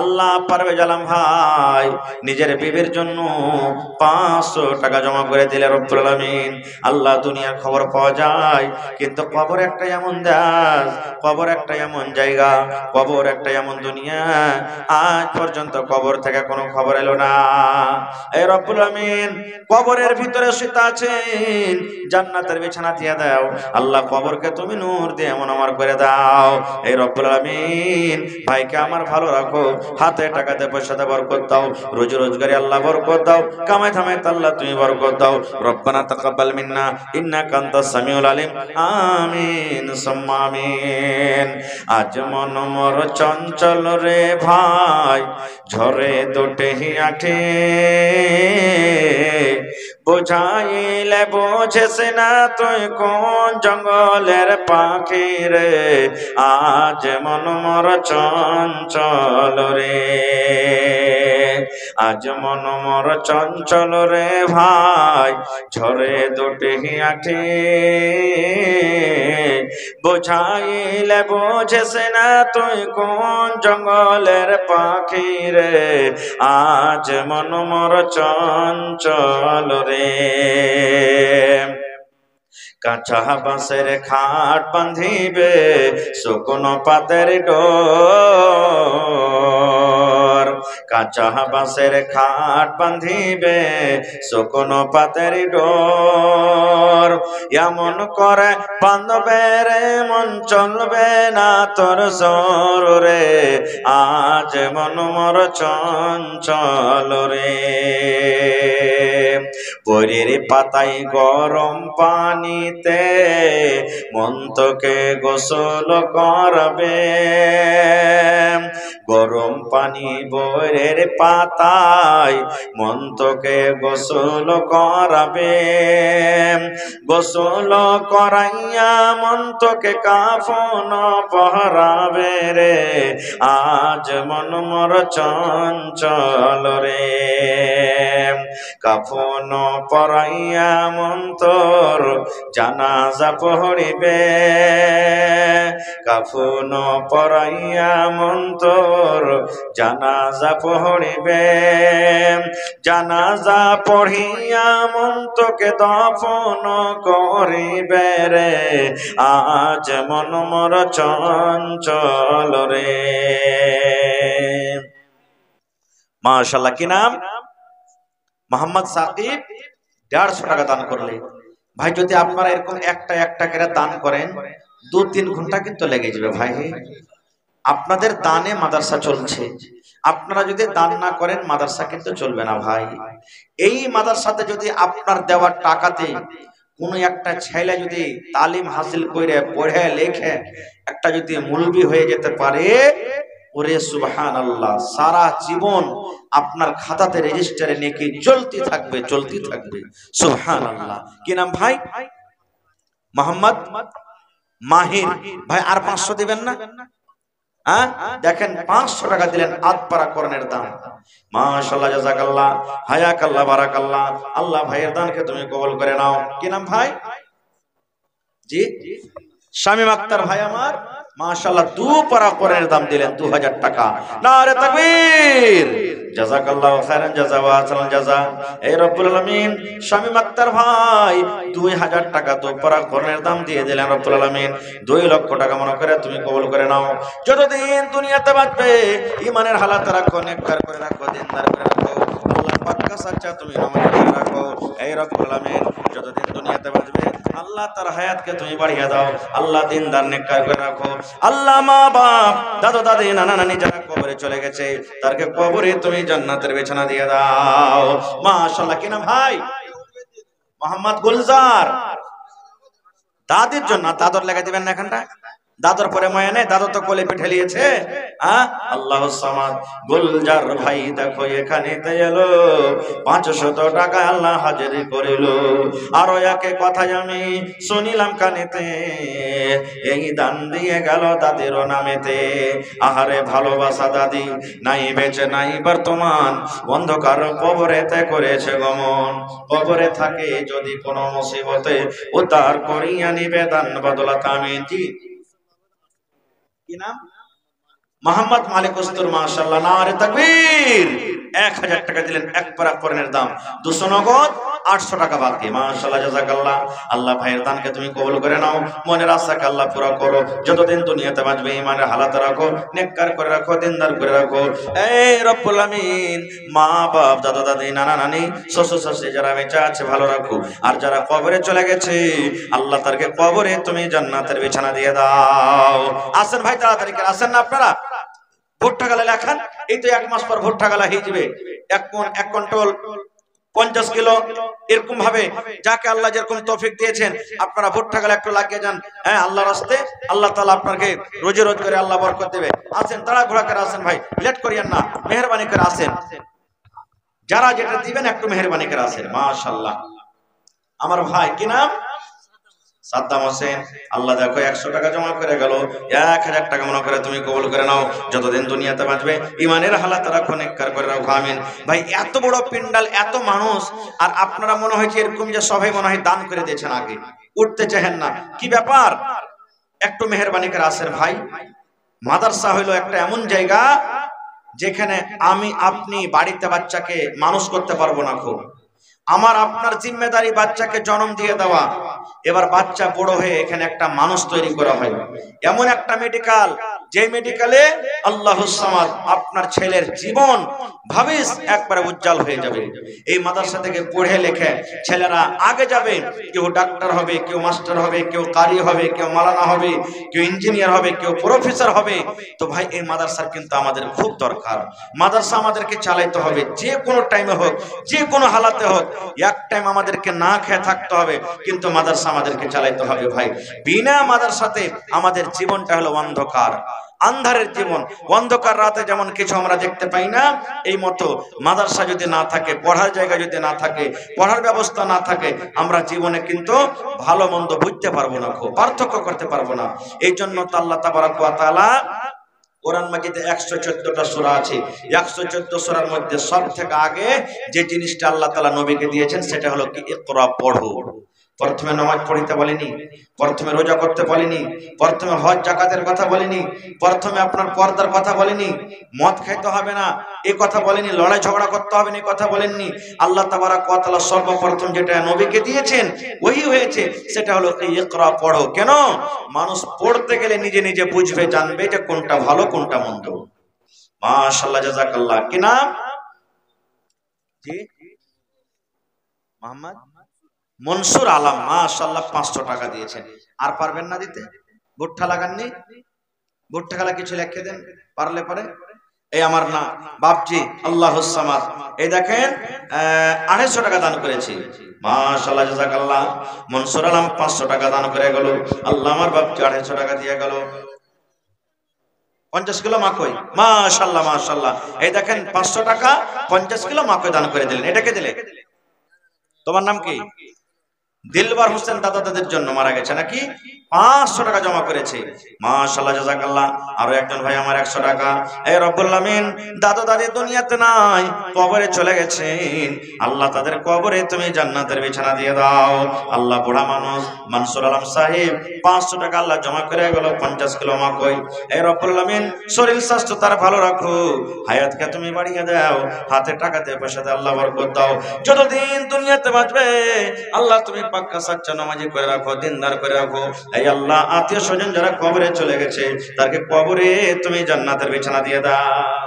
আল্লাহ পারভেজ আলম ভাই নিজের বিবির জন্য 500 টাকা জমা করে দিলে রব্বুল আলামিন। আল্লাহ দুনিয়ার খবর পাওয়া যায়, কিন্তু কবর একটা এমন দেশ, কবর একটা এমন জায়গা, কবর একটা এমন দুনিয়া, আজ পর্যন্ত কবর থেকে কোনো খবর এলো না। এই রব্বুল আলামিন কবরের ভিতরে শুতে আছেন, জান্নাতের বিছানা দিয়ে দাও আল্লাহ। কবরকে তুমি নূর দিয়ে এমন আমার করে দাও। এই রব্বুল আলামিন ভাইকে আমার ভালো রাখো, হাতে টাকাতে পয়সাতে বরকত দাও, রোজি রোজগারে আল্লাহ বরকত দাও, কামাই ধামাই আল্লাহ তুমি বরকত দাও। রব্বানা তাকাব্বাল মিন্না ইন্নাকা আনতাস সামিউল আলিম। আমিন সুম্মা আমিন। আজ মন মোর চঞ্চল রে ভাই, ঝরে দুটে আঠে, বুঝাইলে বোঝেস না তুই কোন জঙ্গলের পাখি রে। আজ মন মোর চঞ্চল রে, আজ মন মোর চঞ্চল রে ভাই, ঝরে দুটি আঠে, বুঝাইলে বোঝেস না তুই কোন জঙ্গলের পাখি রে। আজ মন মোর চঞ্চল রে। কাঁচা বাঁশের খাট বাঁধিবে শুকনো পাতের ডোর, কাঁচা বাঁশের খাট বাঁধিবে শুকনো পাতের ডোর। এমন করে বাঁধবে রে মন চলবে না তোর সর রে। আজ মন মোর চঞ্চল রে। বইয়ের পাতায় গরম পানিতে মন তোকে গোসল করবে, গরম পানি বইয়ের পাতায় মন তোকে গোসল করাবে। গোসল করাইয়া মন তোকে কাফন পহরাবে রে। আজ মন মোর চঞ্চল রে। কাফন পরাইয়া মন তোর জানাজা পড়িবে, কাফন পরাইয়া মন তোর জানাজা পড়িবে। জানাজা পড়িয়া মন তোকে দফন করিবে রে। আজ মন মোর চঞ্চল রে। মাশাআল্লাহ। কি নাম? মোহাম্মদ সাকিব। 150 টাকা দান করলে ভাই, যদি আপনারা এরকম একটা করে দান করেন 2-3 ঘন্টা কিন্তু লেগে যাবে ভাই। আপনাদের দানে মাদ্রাসা চলছে, আপনারা যদি দান না করেন মাদ্রাসা কিন্তু চলবে না ভাই। এই মাদ্রাসাতে যদি আপনার দেওয়ার টাকাতে কোন একটা ছেলে যদি তালিম হাসিল করে পড়ে লেখে একটা যদি মুলবি হয়ে যেতে পারে, ওরে সুবহানাল্লাহ, সারা জীবন আপনার খাতাতে রেজিস্টারে নেকি চলতে থাকবে, চলতে থাকবে। সুবহানাল্লাহ। কি নাম ভাই? মোহাম্মদ মাহির ভাই। আর 500 দিবেন না? হ্যাঁ, দেখেন 500 টাকা দিলেন আধপাড়া করণের দাম। মাশাআল্লাহ, জাযাকাল্লাহ, হায়াকাল্লাহ, বারাকাল্লাহ। আল্লাহ ভাইয়ের দানকে তুমি কবুল করে নাও। কি নাম ভাই? জি, শামীম আক্তার ভাই আমার। মাশাআল্লাহ, দুপাড়া করণের দাম দিলেন 2000 টাকা। নারে তাকবীর। জাযাকাল্লাহু খাইরান জাযা ওয়া আহসানাল জাযা। এই রব্বুল আলামিন শামীম আক্তার ভাই 2000 টাকা দুপাড়া করণের দাম দিয়ে দিলেন রব্বুল আলামিন। 2 লক্ষ টাকা মনে করে তুমি কবুল করে নাও। যতদিন দুনিয়াতে বাঁচবে ঈমানের হালাত রাখো, নেককার করে রাখো, দিনদার করে রাখো, আল্লাহ পাক কাছে তুমি নামাজ করে রাখো। এই রব্বুল আলামিন যতদিন দুনিয়াতে বাঁচবে আল্লাহ তার হায়াতকে তুমি বাড়িয়ে দাও, আল্লাহ দিনদার নেককার করে রাখো। আল্লাহ মা বাপ দাদু দাদি নানা নানি যারা কবরে চলে গেছে তারকে কবরে তুমি জান্নাতের বিছানা দিয়ে দাও। মাশাআল্লাহ। কি নাম ভাই? মোহাম্মদ গুলজার। দাদির জন্য দাদর লেগে দিবেন না এখানটা? দাদর পরে ময়া নেই, দাদর তো কোলে পিঠে নিয়েছে। আল্লাহু সামাদ। গুলজার ভাই দেখো এখানে এলো, 500 টাকা আল্লাহ হাজিরি করিল। আর একে কথাই আমি শুনিলাম কানেতে, এই দান দিয়ে গেল দাদির নামেতে। আহারে ভালোবাসা দাদি নাই বেঁচে নাই বর্তমান, অন্ধকার কবরেতে করেছে গমন। কবরে থাকে যদি কোনো মুসিবতে উদ্ধার করিয়া নিবে দান বদলাত। আমিন। জি, কি নাম? মোহাম্মদ মালিক উস্তুর। মাশাআল্লাহ, নারে তাকবীর। 1000 টাকা দিলেন এক পারা করণের দাম, 200 নগদ, 800 টাকা বাকি। মাশাআল্লাহ, জাযাকাল্লাহ। আল্লাহ ভাইয়ের দানকে তুমি কবুল করে নাও, মনের আশাকে আল্লাহ পুরো করো। যতদিন দুনিয়াতে বাঁচবে ঈমানের হালাত রাখো, নেককার করে রাখো, দিনদার করে রাখো। এই রব্বুল আমিন মা বাপ দাদা দাদি নানা নানি শ্বশুর শাশুড়ি যারা বেঁচে আছে ভালো রাখো, আর যারা কবরে চলে গেছে আল্লাহ তারকে কবরে তুমি জান্নাতের বিছানা দিয়ে দাও। আসেন ভাই, তাড়াতাড়ি করে আসেন না আপনারা। ভুট্টা গালা লেখান, এই তো 1 মাস পর ভুট্টা গালা হয়ে যাবে। 1 মণ 1 কুইন্টাল 50 কিলো এরকম ভাবে যাকে আল্লাহ যেরকম তৌফিক দিয়েছেন আপনারা ভুট্টা গালা একটু লাগিয়ে যান। হ্যাঁ, আল্লাহর রাস্তায় আল্লাহ তাআলা আপনাকে রোজি রোজ করে আল্লাহ বরকত দেবে। আসেন, তাড়াহুড়া করে আসেন ভাই, লেট করিয়েন না, মেহেরবানি করে আসেন। যারা যেটা দিবেন একটু মেহেরবানি করে আসেন। মাশাআল্লাহ। আমার ভাই কি নাম? সাদ্দাম হোসেন। আল্লাহ দেখো 100 টাকা জমা করে গেল, 1000 টাকা মনে করে তুমি কবুল করে নাও। যতদিন দুনিয়াতে বাঁচবে ঈমানের হালাত রাখো, নেককার করে রাখো। আমিন। ভাই এত বড় পিন্ডাল, এত মানুষ, আর আপনারা মনে হয়েছে এরকম যে সবাই মনে হয় দান করে দিয়েছেন, আগে উঠতে চাহেন না, কি ব্যাপার? একটু মেহেরবানি করে আসেন ভাই। মাদ্রাসা হইলো একটা এমন জায়গা যেখানে আমি আপনি বাড়িতে বাচ্চাকে মানুষ করতে পারবো না। খুব আমার আপনার জিম্মেদারি বাচ্চাকে জন্ম দিয়ে দেওয়া। এবার বাচ্চা বড় হয়ে এখানে একটা মানুষ তৈরি করা হয়। এমন একটা মেডিকেল, যে মেডিকেলে আল্লাহুস সামাদ আপনার ছেলের জীবন ভবিষ্য একবারে উজ্জ্বল হয়ে যাবে। এই মাদ্রাসা থেকে পড়ে লেখে ছেলেরা আগে যাবে, কেউ ডাক্তার হবে, কেউ মাস্টার হবে, কেউ কারি হবে, কেউ মাওলানা হবে, কেউ ইঞ্জিনিয়ার হবে, কেউ প্রফেসর হবে। তো ভাই এই মাদ্রাসার কিন্তু আমাদের খুব দরকার। মাদ্রাসা আমাদেরকে চালাইতে হবে, যে কোনো টাইমে হোক, যে কোনো হালাতে হোক। এক টাইম আমাদেরকে না খেয়ে থাকতে হবে, কিন্তু মাদ্রাসা আমাদেরকে চালাইতে হবে ভাই। বিনা মাদ্রাসাতে আমাদের জীবনটা হলো অন্ধকার, আন্ধারের জীবন। অন্ধকার রাতে যেমন কিছু আমরা দেখতে পাই না, এই মতো মাদ্রাসা যদি না থাকে, পড়ার জায়গা যদি না থাকে, পড়ার ব্যবস্থা না থাকে, আমরা জীবনে কিন্তু ভালো মন্দ বুঝতে পারবো না, খুব পার্থক্য করতে পারবো না। এই জন্য তো আল্লাহ তাবারাক ওয়া তাআলা কোরআন মাজিদে 114টা সূরা আছে। 114 সূরার মধ্যে সবথেকে আগে যে জিনিসটা আল্লাহ তাআলা নবীকে দিয়েছেন সেটা হলো কি, ইকরা, পড়ো। প্রথমে নামাজ পড়তে বলেনি, প্রথমে রোজা করতে বলেনি, প্রথমে হজ যাকাতের কথা বলেনি, প্রথমে আপনার পর্দার কথা বলেনি, মদ খাইতে হবে না এই কথা বলেনি, লড়াই ঝগড়া করতে হবে না এই কথা বলেননি। আল্লাহ তাবারাক ওয়া তাআলা সর্বপ্রথম যেটা নবীকে দিয়েছেন ওই হয়েছে, সেটা হলো ইকরা, পড়ো। কেন? মানুষ পড়তে গেলে নিজে নিজে বুঝবে, জানবে যে কোনটা ভালো কোনটা মন্দ। মাশাআল্লাহ, জাযাকাল্লাহ। কি নাম? জি, মোহাম্মদ মনসুর আলম। মাশাআল্লাহ, 500 টাকা দিয়েছেন। আর পারবেন না দিতে? ভুট্টা লাগাননি? ভুট্টা খালা কিছু লিখে দেন পারলে পারে। এই আমার না বাপজি আল্লাহুস সামাদ, এই দেখেন 250 টাকা দান করেছি, মাশাআল্লাহ জাযাকাল্লাহ। মনসুর আলম 500 টাকা দান করে গেল, আল্লাহ আমার বাপজি 250 টাকা দিয়ে গেল। 50 কিলো মাকই, মাশাআল্লাহ মাশাআল্লাহ। এই দেখেন 500 টাকা 50 কিলো মাকই দান করে দিলেন। এটাকে দিলে, তোমার নাম কি? দিলবার হোসেন, দাদা দাদের জন্য মারা গেছে নাকি, 500 টাকা জমা করেছে, মাশাআল্লাহ জাযাকাল্লাহ। আরো একজন ভাই আমার 100 টাকা। এই রব্বুল আমিন, দাদা দাদি দুনিয়াতে নাই, কবরে চলে গেছেন, আল্লাহ তাদের কবরে তুমি জান্নাতের বিছানা দিয়ে দাও। আল্লাহ বুড়া মানুষ মনসুর আলম সাহেব 500 টাকা আল্লাহ জমা করে গেল, 50 কিলো মাকই। এই রব্বুল আমিন, শরীর স্বাস্থ্য তার ভালো রাখো, হায়াতকে তুমি বাড়িয়ে দাও, হাতে টাকাতে পয়সাতে আল্লাহ বরকত দাও। যতদিন দুনিয়াতে বাঁচবে আল্লাহ তুমি পাক্কা সাচ্চা নামাজি করে রাখো, দিনদার করে রাখো। এই আল্লাহ, আত্মীয় স্বজন যারা কবরে চলে গেছে তাকে কবরে তুমি জান্নাতের বিছানা দিয়ে দাও।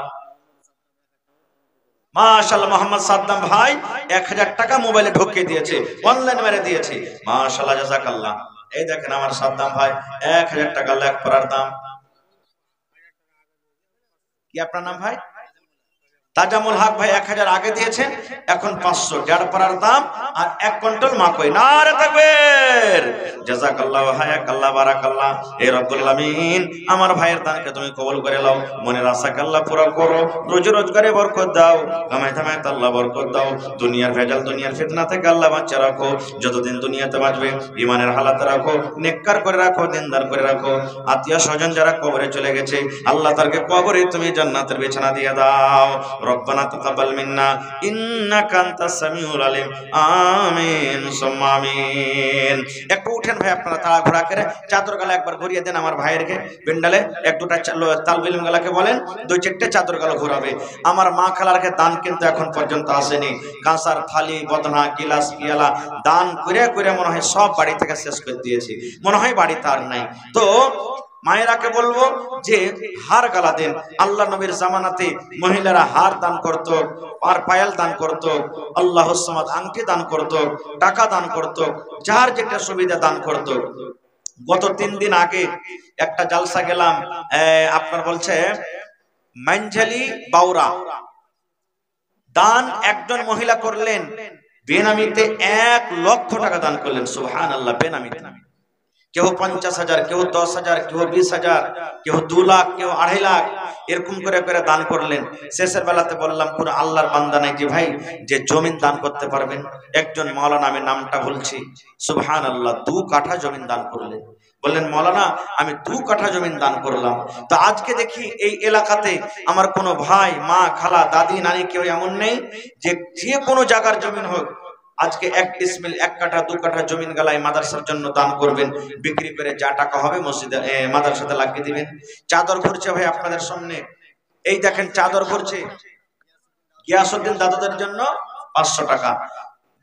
মাশাআল্লাহ, মোহাম্মদ সাদ্দাম ভাই 1000 টাকা মোবাইলে ঢুকিয়ে দিয়েছে, অনলাইন মেরে দিয়েছে, মাশাআল্লাহ জাযাকাল্লাহ। এই দেখেন আমার সাদ্দাম ভাই 1000 টাকা লেখ পড়ার দাম। কি আপনার নাম ভাই? তাজামুল হক ভাই 1000 আগে দিয়েছেন, এখন 500 দেড় পারার দাম আর 1 কুইন্টাল মাকই। নারে তাকবীর, জাযাকাল্লাহ হায়াকাল্লাহ বারাকাল্লাহ। এই রব্বুল আমিন, আমার ভাইয়ের দানকে তুমি কবুল করে নাও, মনের আশাকে আল্লাহ পুরো করো, রোজি রোজগারে বরকত দাও, কামাই ধামাইতে আল্লাহ বরকত দাও, দুনিয়ার ভেজাল দুনিয়ার ফিতনা থেকে আল্লাহ বাঁচিয়ে রাখো। যতদিন দুনিয়াতে বাঁচবে ইমানের হালাতে রাখো, নেককার করে রাখো, দিনদার করে রাখো। আত্মীয় স্বজন যারা কবরে চলে গেছে আল্লাহ তাদেরকে কবরে তুমি জান্নাতের বিছানা দিয়ে দাও। রব্বানা তাকাব্বাল মিন্না ইন্নাকা আনতাস সামিউল আলিম, আমিন সুম্মা আমিন। একটু উঠেন ভাই, আপনারা তাড়াহুড়া করে চাদর গালা একবার ঘুরিয়ে দেন আমার ভাইয়েরকে, বেন্ডালে এক দুটা তালবিলম গালাকে বলেন 2-4টে চাদর গালা ঘোরাবে। আমার মা খালারকে দান কিন্তু এখন পর্যন্ত আসেনি, কাঁসার থালি বদনা গিলাস পিয়ালা দান করে করে মনে হয় সব বাড়ি থেকে শেষ করে দিয়েছি, মনে হয় বাড়িতে আর নাই। তো মায়েরাকে বলবো যে হার গালা দেন। আল্লাহ নবীর জামানাতে মহিলারা হার দান করত, আর পায়াল দান করত, আল্লাহুস সামাদ আংটি দান করত, টাকা দান করত, যার যেটা সুবিধা দান করত। গত 3 দিন আগে একটা জালসা গেলাম, আপনার বলছে মানঝালি বাউরা, দান একজন মহিলা করলেন বেনামিতে 1 লক্ষ টাকা দান করলেন, সুবহানাল্লাহ। বেনামিতে কেউ 50,000, কেউ 10,000, কেউ 20,000, কেউ 2 লাখ, কেউ 2.5 লাখ, এরকম করে করে দান করলেন। শেষের বেলাতে বললাম কোন আল্লাহর বান্দা নাই যে ভাই যে জমিন দান করতে পারবেন? একজন মাওলানা, আমি নামটা বলছি, সুবহানাল্লাহ, 2 কাঠা জমিন দান করলেন। বললেন মৌলানা আমি 2 কাঠা জমিন দান করলাম। তো আজকে দেখি এই এলাকাতে আমার কোনো ভাই, মা, খালা, দাদি, নানি কেউ এমন নেই যে যে কোনো জায়গার জমিন হোক আজকে 1 ডিসমিল 1 কাঠা 2 কাঠা জমিন গালায় মাদ্রাসার জন্য দান করবেন, বিক্রি করে যা টাকা হবে মসজিদে মাদ্রাসাতে লাগিয়ে দিবেন। চাদর ঘুরছে ভাই আপনাদের সামনে, এই দেখেন চাদর ঘুরছে গিয়াসউদ্দিন দাদাদের জন্য 500 টাকা।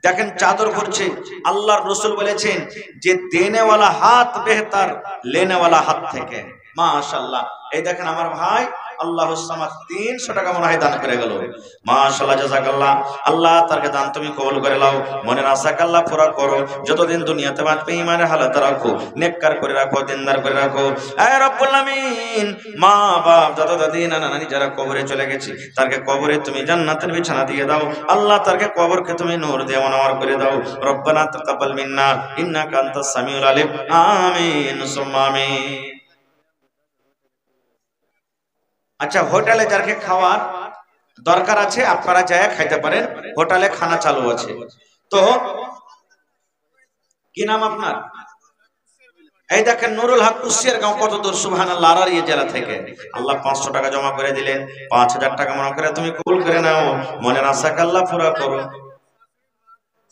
দেখেন চাদর ঘুরছে, আল্লাহর রাসূল বলেছেন যে দেনেওয়ালা হাত বেহতার লেনেওয়ালা হাত থেকে, মাশাআল্লাহ। এই দেখেন আমার ভাই আল্লাহুস সামাদ 300 টাকা মনে হয় দান করে গেল, মাশাআল্লাহ জাযাকাল্লাহ। আল্লাহ তারকে দান তুমি কবুল করে নাও, মনের আশাকে আল্লাহ পুরা করো। যতদিন দুনিয়াতে বাঁচবে ইমানের হালাতে রাখো, নেককার করে রাখো, দিনদার করে রাখো। এ রব্বুল আমিন, মা বাপ দাদা দাদি নানা নানি যারা কবরে চলে গেছে তারকে কবরে তুমি জান্নাতের বিছানা দিয়ে দাও। আল্লাহ তারকে কবরকে তুমি নূর দিয়ে মনোয়ার করে দাও। রব্বানা তাকাব্বাল মিন্না ইন্নাকা আনতাস সামিউল আলিম, আমিন সুম্মা আমিন। আচ্ছা, হোটেলে যাকে খাওয়ার দরকার আছে আপনারা যায় খাইতে পারেন, হোটেলে খানা চালু আছে। তো কি নাম আপনার? এই দেখেন নুরুল হক কুশিয়ার গাঁও, কত দূর, সুবহানাল্লাহ, আরারিয়া জেলা থেকে। আল্লাহ 500 টাকা জমা করে দিলেন, 5000 টাকা মনে করে তুমি কবুল করে নাও, মনের আশাকে আল্লাহ পুরা করো।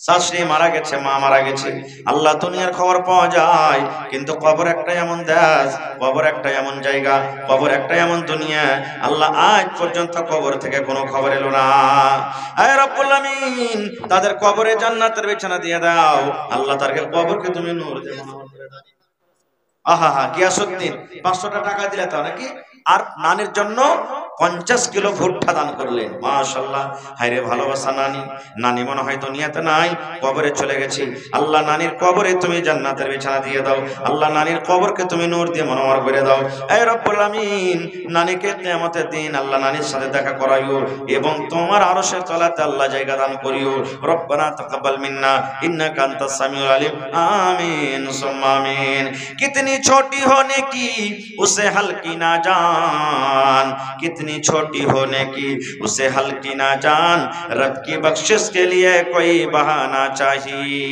শাশুড়ি মারা গেছে, মা মারা গেছে, আল্লাহ দুনিয়ার খবর পাওয়া যায়, কিন্তু কবর একটা এমন দেশ, কবর একটা এমন জায়গা, কবর একটা এমন দুনিয়া, আল্লাহ আজ পর্যন্ত কবর থেকে কোনো খবর এলো না। হে রব্বুল আমিন, তাদের কবরে জান্নাতের বিছানা দিয়ে দাও। আল্লাহ তাদেরকে কবরকে তুমি নূর দিয়ে মনোয়ার করে দাও। আহা হা, গিয়াসউদ্দিন 500 টাকা দিলে তো নাকি? আর নানির জন্য 50 কিলো ভুট্টা দান করলেন। মাশাআল্লাহ, হায়রে ভালোবাসা নানি। নানি মনে হয় দুনিয়াতে নাই, কবরে চলে গেছে। আল্লাহ নানির কবরে তুমি জান্নাতের বিছানা দিয়ে দাও। আল্লাহ নানির কবরকে তুমি নূর দিয়ে মনোহর করে দাও। এ রব্বুল আমিন, নানিকে কিয়ামতের দিন আল্লাহ নানির সাথে দেখা করাইও এবং তোমার আরশের তলাতে আল্লাহ জায়গা দান করিও। রব্বানা তাকাব্বাল মিন্না ইন্নাকা আনতাস সামিউল আলিম। আমিন সুম্মা আমিন। कितनी छोटी होने की उसे हल्की ना जान, कितनी छोटी होने की उसे हल्की ना जान, रब की बख्शिश के लिए कोई बहाना चाहिए।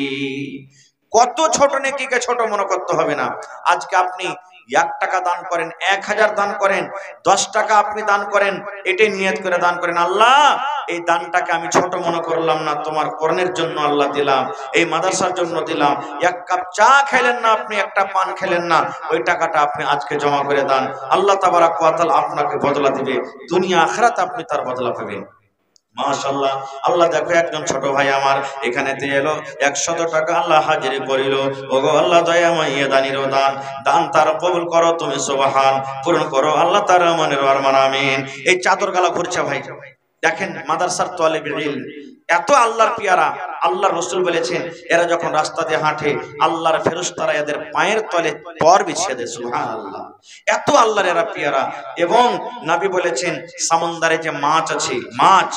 কত ছোট নেকিকে ছোট মনে করতে হবে না। আজকে আপনি 1 টাকা দান করেন, 1000 দান করেন, 10 টাকা আপনি দান করেন, এটাই নিয়ত করে দান করেন, আল্লাহ এই দানটাকে আমি ছোট মনে করলাম না, তোমার করণের জন্য আল্লাহ দিলাম, এই মাদ্রাসার জন্য দিলাম। 1 কাপ চা খেলেন না আপনি, একটা পান খেলেন না, ওই টাকাটা আপনি আজকে জমা করে দান। আল্লাহ তাবারাক ওয়া তাআলা আপনাকে বদলা দিবে, দুনিয়া আখিরাতে আপনি তার বদলা পাবেন। মাশাআল্লাহ, আল্লাহ দেখো একজন ছোট ভাই আমার এখানে দিয়ে এলো, 100 টাকা আল্লাহ হাজিরি করিল। ওগো আল্লাহ দয়াময় দানির দান, দান তার কবুল করো তুমি, সুবহান, পূরণ করো আল্লাহ তার মনের আরমান, আমিন। এই চাদর গালা ঘুরছে ভাই, দেখেন মাদ্রাসার তালিবুল ইলম এত আল্লাহর পিয়ারা। আল্লাহর রাসূল বলেছেন এরা যখন রাস্তা দিয়ে হাঁটে আল্লাহর ফেরেশতারা এদের পায়ের তলে পর বিছিয়ে দেয়, সুবহানাল্লাহ। এত আল্লাহর এরা পিয়ারা। এবং নবী বলেছেন সমুদ্রে যে মাছ আছে, মাছ,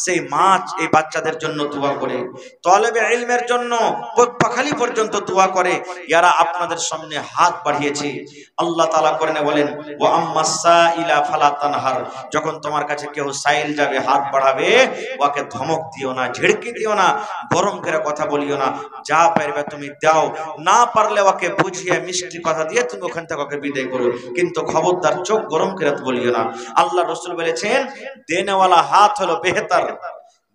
সেই মাছ এই বাচ্চাদের জন্য দোয়া করে, তালেবে ইলমের জন্য পক্ষালি পর্যন্ত দোয়া করে। এরা আপনাদের সামনে হাত বাড়িয়েছে। আল্লাহ তাআলা কোরআনে বলেন ওয়া আম্মাসাইলা ফালা তানহার, যখন তোমার কাছে কেউ সাইল যাবে হাত বাড়াবে, ওকে ধমক দিও না, ঝিড়কি দিও না, গরম করে কথা বলিও না, যা পারবে তুমি দাও, না পারলে ওকে বুঝিয়ে মিষ্টি কথা দিয়ে তুমি ওখান থেকে ওকে বিদায় করো, কিন্তু খবরদার চোখ গরম করে বলিও না। আল্লাহ রাসূল বলেছেন দেনেওয়ালা হাত হলো বেহতর,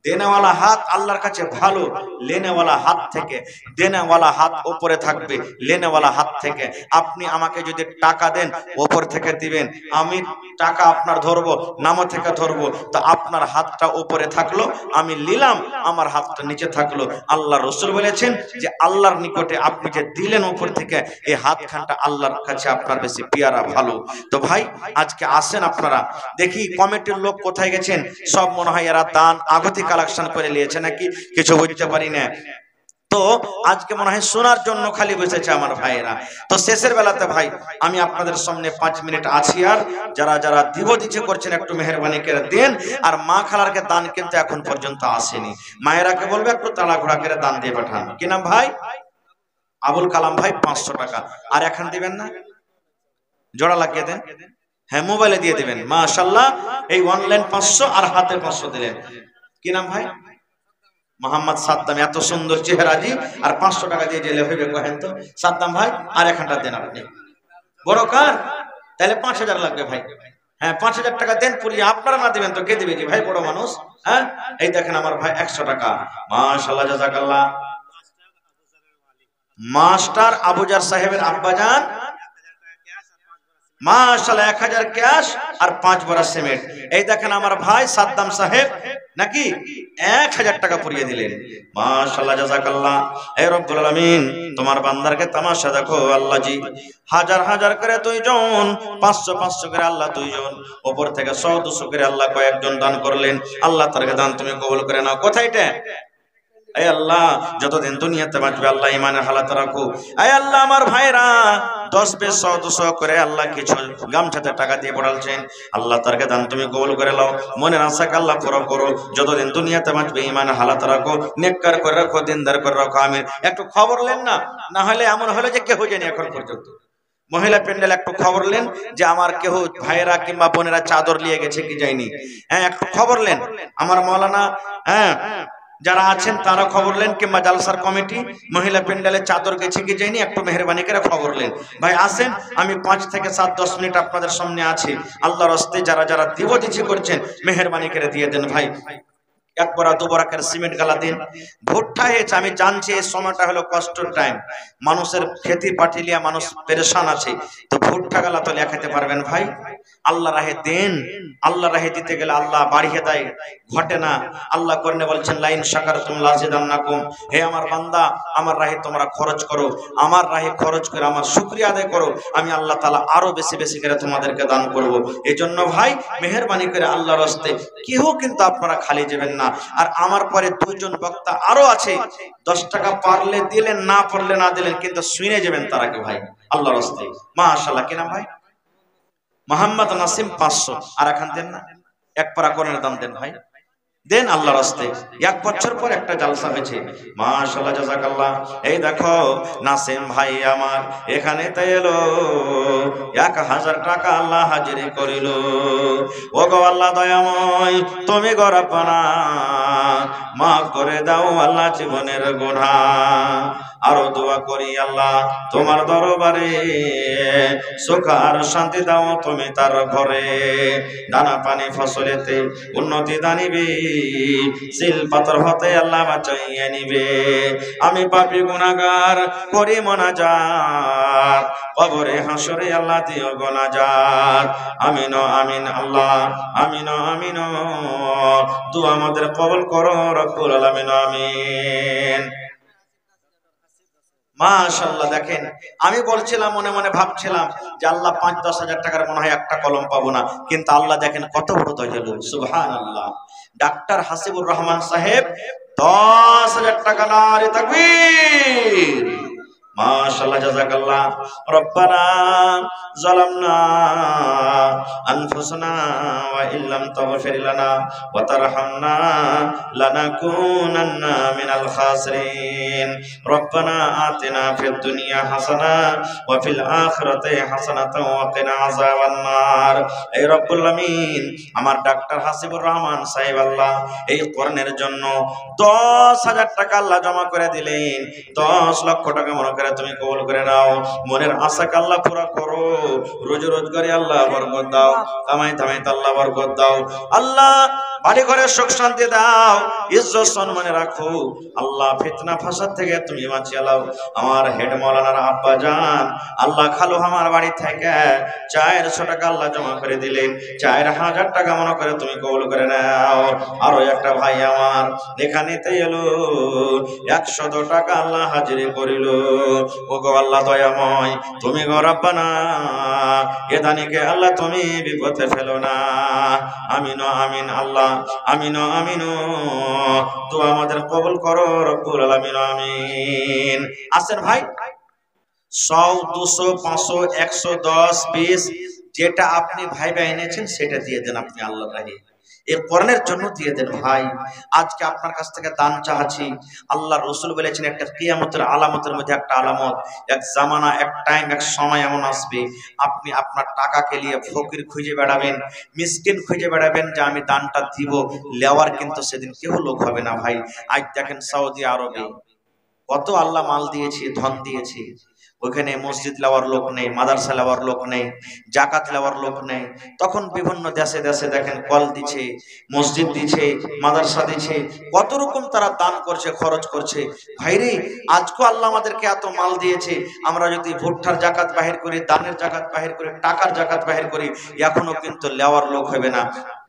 দেনেওয়ালা হাত আল্লাহর কাছে ভালো, লেনেওয়ালা হাত থেকে। দেনেওয়ালা হাত উপরে থাকবে, লেনেওয়ালা হাত থেকে। আপনি আমাকে যদি টাকা দেন উপর থেকে দিবেন, আমি টাকা আপনার ধরবো, নামো থেকে ধরবো, তো আপনার হাতটা উপরে থাকলো, আমি নিলাম, আমার হাতটা নিচে থাকলো। আল্লাহ রাসূল বলেছেন যে আল্লাহর নিকটে আপনি যে দিলেন উপর থেকে, এই হাতখানটা আল্লাহর কাছে আপনার বেশি পিয়ারা, ভালো। তো ভাই আজকে আসেন আপনারা, দেখি কমিটির লোক কোথায় গেছেন, সব মনে হয় এরা দান আগতি কালেকশন করে নিয়েছে নাকি, কিছু বুঝতে পারি না। তো আজকে মনে হয় শোনার জন্য খালি বসেছে আমার ভাইয়েরা। তো শেষের বেলাতে ভাই আমি আপনাদের সামনে 5 মিনিট আছি, আর যারা যারা দিব দিচ্ছে করছেন একটু মেহেরবানি করে দেন। আর মা খালারকে দান কিন্তু এখন পর্যন্ত আসেনি, মায়েরাকে বলবে একটু তাড়া ঘোড়া করে দান দিয়ে পাঠান। কি নাম ভাই? আবুল কালাম ভাই, 500 টাকা। আর এখন দিবেন না, জোড়া লাগিয়ে দেন, হ্যাঁ মোবাইলে দিয়ে দিবেন। মাশাআল্লাহ, এই অনলাইন 500 আর হাতে 500 দিলেন। কি নাম ভাই? মোহাম্মদ সাদ্দাম, এত সুন্দর চেহারা জি, আর 500 টাকা দিয়ে জেলে হইবে কহেন তো সাদ্দাম ভাই। আর এখানটা দেন আপনি, বড় কার, তাহলে 5000 লাগবে ভাই। হ্যাঁ 5000 টাকা দেন পুরিয়ে, আপনারা না দিবেন তো কে দিবে কি ভাই, বড় মানুষ। হ্যাঁ এই দেখেন আমার ভাই 100 টাকা। মাশাআল্লাহ, জাযাকাল্লাহ। মাস্টার আবুজার সাহেবের আব্বাজান, মাশাআল্লাহ 1000 ক্যাশ আর 5 বড়া সিমেন্ট। এই দেখেন আমার ভাই সাদ্দাম সাহেব নাকি 1000 টাকা পুরিয়ে দিলেন। মাশাআল্লাহ, জাযাকাল্লাহ। হে রব্বুল আলামিন, তোমার বান্দারকে তামাশা দেখো আল্লাহ জি। হাজার হাজার করে 2 জন, 500 500 করে আল্লাহ 2 জন, উপর থেকে 100 200 করে আল্লাহ কয়েকজন দান করলেন। আল্লাহ তারকে দান তুমি কবুল করে নাও। কোথায় এটা? আয় আল্লাহ, যতদিন দুনিয়াতে বাঁচবে আল্লাহ ইমানের হালাত রাখো। আয় আল্লাহ, আমার ভাইরা 10 বেশ 100 200 করে আল্লাহ কিছু গামছাতে টাকা দিয়ে পড়ালছেন, আল্লাহ তারকে দান তুমি কবুল করে নাও। মনের আশাকে আল্লাহ পুরো করো। যতদিন দুনিয়াতে বাঁচবে ইমানের হালাত রাখো, নেককার করে রাখো, দিনদার করে রাখো। আমিন। একটু খবর নেন না, না হলে এমন হলো যে কেউ জানি এখন পর্যন্ত মহিলা প্যান্ডেল একটু খবর নেন যে আমার কেউ ভাইয়েরা কিংবা বোনেরা চাদর নিয়ে গেছে কি যায়নি। হ্যাঁ একটু খবর নেন। আমার মাওলানা হ্যাঁ যারা আছেন তারা খবর নেন, কিংবা জালসার কমিটি মহিলা প্যান্ডেলে চাদর গেছে কি যায়নি, একটু মেহেরবানি করে খবর নেন। ভাই আসেন, আমি 5 থেকে 7-10 মিনিট আপনাদের সামনে আছি। আল্লাহর রাস্তায় যারা যারা দিব দিচ্ছি করছেন মেহেরবানি করে দিয়ে দেন ভাই। এক বড়া দু বড়া করে সিমেন্ট গালা দিন। ভুট্টা হয়েছে, আমি জানছি এই সময়টা হলো কষ্টের টাইম, মানুষের খেতি পাঠিলিয়া মানুষ পেরেশান আছে, তো ভুট্টা গালা তো লেখাতে পারবেন ভাই? আল্লাহ রাহে দেন, আল্লাহ রাহে দিতে গেলে আল্লাহ বাড়িয়ে দেয়, ঘটে না। আল্লাহ করনে বলছেন লাইন শাকারতুম লাযিদান্নাকুম, হে আমার বান্দা আমার রাহে তোমরা খরচ করো, আমার রাহে খরচ করে আমার শুকরিয়া আদায় করো, আমি আল্লাহ তাআলা আরো বেশি বেশি করে তোমাদেরকে দান করব। এজন্য ভাই মেহেরবানি করে আল্লাহর রাস্তে কেউ কিন্তু আপনারা খালি যাবেন না। আর আমার পরে দুইজন বক্তা আরো আছে, 10 টাকা পারলে দিলেন, না পারলে না দিলেন, কিন্তু শুনে যাবেন তারাকে ভাই আল্লাহর রাস্তে। মাশাআল্লাহ, কি নাম ভাই? মোহাম্মদ নাসিম 500। আর এখন দেন না, এক পারা কোরআনের দাম দেন ভাই, দেন আল্লাহর রাস্তে। 1 বছর পর একটা জালসা হয়েছে, মাশাআল্লাহ জাযাকাল্লাহ। এই দেখো নাসিম ভাই আমার এখানে তো এলো, 1000 টাকা আল্লাহ হাজিরি করিল। ও গো আল্লাহ দয়াময়, তুমি গো রব্বানা মাফ করে দাও আল্লাহ জীবনের গুনাহ। আরো দোয়া করি আল্লাহ তোমার দরবারে সুখ আর শান্তি দাও তুমি তার ঘরে, দানা পানি ফসলেতে উন্নতি দানিবে, সিল পাথর হতে আল্লাহ বাঁচাইয়া নিবে। আমি পাপী গুনাহগার করি মুনাজাত, কবরে হাসরে আল্লাহ দিও গুনাজাত। আমিন আমিন আল্লাহ, আমিন আমিন। দুআ আমাদের কবুল করো রব্বুল আলামিন, আমিন। মাশাআল্লাহ, দেখেন আমি বলছিলাম মনে মনে ভাবছিলাম যে আল্লাহ 5-10 হাজার টাকার মনে হয় একটা কলম পাবো না, কিন্তু আল্লাহ দেখেন কত বড় দয়ালু, সুবহানাল্লাহ। ডাক্তার হাসিবুর রহমান সাহেব 10,000 টাকা, নারে তাকবীর, মাশাআল্লাহ জাযাকাল্লাহ। রব্বানা যালামনা আনফুসানা ওয়া ইল্লাম তাগফির লানা ওয়া তারহামনা লানাকুনান্না মিনাল খাসিরিন। রব্বানা আতিনা ফিদ দুনিয়া হাসানা ওয়া ফিল আখিরাতি হাসানাতাও ওয়া কিনা আযাবান নার। এই রব্বুল আমিন, আমার ডাক্তার হাসিবুর রহমান সাহেব আল্লাহ এই কোরআনের জন্য 10,000 টাকা আল্লাহ জমা করে দিলেন। 10 লক্ষ টাকা মনে করে তুমি কবুল করে নাও। মনের আশাকে আল্লাহ পুরা করো, রোজ রোজগারে আল্লাহ বরকত দাও, কামাই ধামাইতে আল্লাহ বরকত দাও। আল্লাহ বাড়ি ঘরে সুখ শান্তি দাও, ইজ্জত সম্মানে রাখো আল্লাহ। ফিতনা ফাসাদ থেকে তুমি বাঁচিয়ে লাও। আমার হেড মাওলানার আব্বা জান আল্লাহ খালু আমার বাড়ি থেকে 400 টাকা আল্লাহ জমা করে দিলেন। 4,000 টাকা মনে করে তুমি কবুল করে নাও। আরো একটা ভাই আমার এখানেতে এলো, 100 টাকা আল্লাহ হাজিরি করিল। ও গো আল্লাহ দয়াময়, তুমি গো রব্বানা এ দানিকে আল্লাহ তুমি বিপদে ফেলো না। আমিন আমিন আল্লাহ, আমিন আমিন। দোয়া আমাদের কবুল করো রব্বুল আলামিন, আমিন। আসেন ভাই, 100, 200, 500, 110, 20 যেটা আপনি ভাই ভাই এনেছেন সেটা দিয়ে দেন আপনি আল্লাহর রাহে। এই কোরআনের জন্য দিয়ে দেন ভাই। আজকে আপনার কাছ থেকে দান চাচ্ছি। আল্লাহর রাসূল বলেছেন একটা কিয়ামতের আলামতের মধ্যে একটা আলামত, এক জামানা, এক টাইম, এক সময় এমন আসবে আপনি আপনার টাকাকে নিয়ে ফকির খুঁজে বেড়াবেন, মিসকিন খুঁজে বেড়াবেন যে আমি দানটা দিব, লেওয়ার কিন্তু সেদিন কেউ লোক হবে না ভাই। আজ দেখেন সৌদি আরবে কত আল্লাহ মাল দিয়েছে, ধন দিয়েছে, ওখানে মসজিদ লাওয়ার লোক নেই, মাদ্রাসা লাওয়ার লোক নেই, জাকাত লাওয়ার লোক নেই। তখন বিভিন্ন দেশে দেশে দেখেন কল দিচ্ছে, মসজিদ দিচ্ছে, মাদ্রাসা দিচ্ছে, কত রকম তারা দান করছে, খরচ করছে। ভাইরে আজকে আল্লাহ আমাদেরকে এত মাল দিয়েছে, আমরা যদি ভুট্টার জাকাত বাহির করি, দানের জাকাত বাহির করি, টাকার জাকাত বাহির করি, এখনো কিন্তু লেওয়ার লোক হবে না।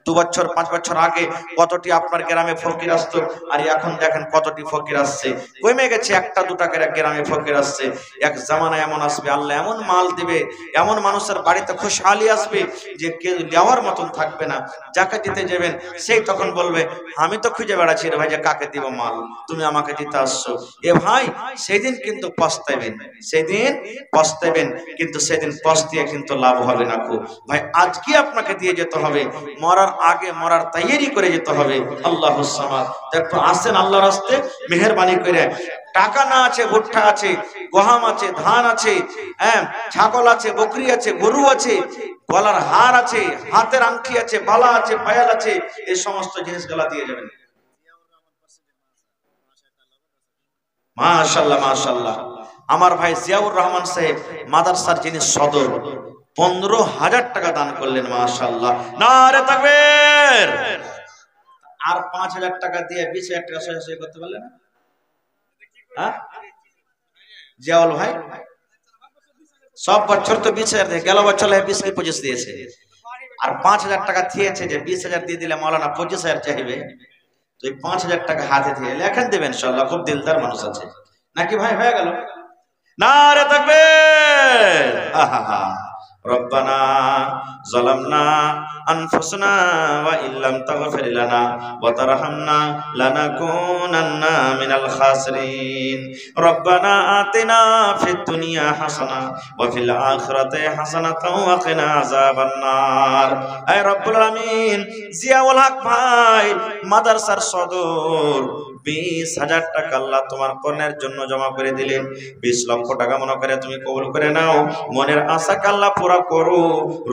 2 বছর 5 বছর আগে কতটি আপনার গ্রামে ফকির আসতো, আর এখন দেখেন কতটি ফকির আসছে, কমে গেছে। 1টা 2টা করে গ্রামে ফকির আসছে। এক জামানা এমন আসবে আল্লাহ এমন মাল দিবে, এমন মানুষের বাড়িতে খুশহালি আসবে যে কেউ নেওয়ার মতন থাকবে না। যাকে দিতে যাবেন সেই তখন বলবে আমি তো খুঁজে বেড়াচ্ছি রে ভাই যে কাকে দিব মাল, তুমি আমাকে দিতে আসছো। এ ভাই সেদিন কিন্তু পস্তাইবেন, সেদিন পস্তাইবেন, কিন্তু সেদিন পস্তিয়ে কিন্তু লাভ হবে না খুব ভাই। আজকে আপনাকে দিয়ে যেতে হবে, মরার আগে মরার তৈরি করে যেতে হবে। আল্লাহুস সামাদ। দেখো আসেন আল্লাহর রাস্তে মেহেরবানি করে। টাকা না আছে, ভুট্টা আছে, গহম আছে, ধান আছে, ছাগল আছে, বকরি আছে, গরু আছে, গলার হার আছে, হাতের আংটি আছে, বালা আছে, পায়াল আছে, এই সমস্ত জিনিসগুলা দিয়ে যাবেন। মাশাআল্লাহ মাশাআল্লাহ। আমার ভাই জিয়াউর রহমান সাহেব মাদ্রাসার যিনি সদর, 15,000 টাকা দান করলেন। মাশাআল্লাহ, নারে তাকবীর। আর 5,000 টাকা দিয়ে 20,000 টাকা সহায় করতে পারলে না? হ্যাঁ জিয়াউল ভাই সব বছর তো 20,000 দিয়ে গেল বছর 20-25 দিয়েছে, আর 5,000 টাকা দিয়েছে যে 20,000 দিয়ে দিলে মাওলানা 25,000 চাইবে, তো এই 5,000 টাকা হাতে দিয়ে লেখেন দেবেন ইনশাআল্লাহ। খুব দিলদার মানুষ আছে নাকি ভাই? হয়ে গেল। নারে তাকবীর। আহা রব্বানা যালামনা আনফুসানা ওয়া ইল্লাম তাগফির লানা ওয়া তারহামনা লানাকুনান্না মিনাল খাসিরিন। রব্বানা আতিনা ফিদ দুনিয়া হাসানা ওয়া ফিল আখিরাতি হাসানাতাও ওয়া কিনা আযাবান নার। হে রব্বুল আলামিন, জিয়াউল হক ভাই মাদ্রাসার সদর 20,000 টাকা আল্লাহ তোমার কর্ণের জন্য জমা করে দিলেন। 20 লক্ষ টাকা মনে করে তুমি কবুল করে নাও। মনের আশাকে আল্লাহ পুরা করো।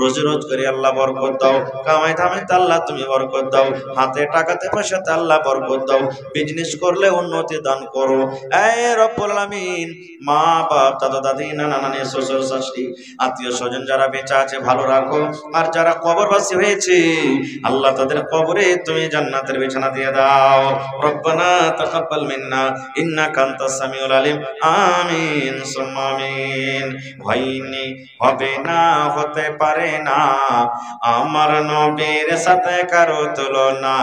রোজি রোজ করে আল্লাহ বরকত দাও। কামাই ধামাইতে আল্লাহ তুমি বরকত দাও। হাতে টাকাতে পয়সাতে আল্লাহ বরকত দাও। বিজনেস করলে উন্নতি দান করো। এই রব্বুল আলামিন, মা বাপ দাদা দাদি নানা নানি শ্বশুর শাশুড়ি আত্মীয় স্বজন যারা বেঁচে আছে ভালো রাখো, আর যারা কবরবাসী হয়েছে আল্লাহ তাদের কবরে তুমি জান্নাতের বিছানা দিয়ে দাও। রব্বানা তাকাব্বাল মিন্না ইন্নাকা আনতাস সামিউল আলিম। আমিন সুম্মা আমিন। হয়নি, হবে না, হতে পারে না আমার নবীর সাথে কারো তুলনা।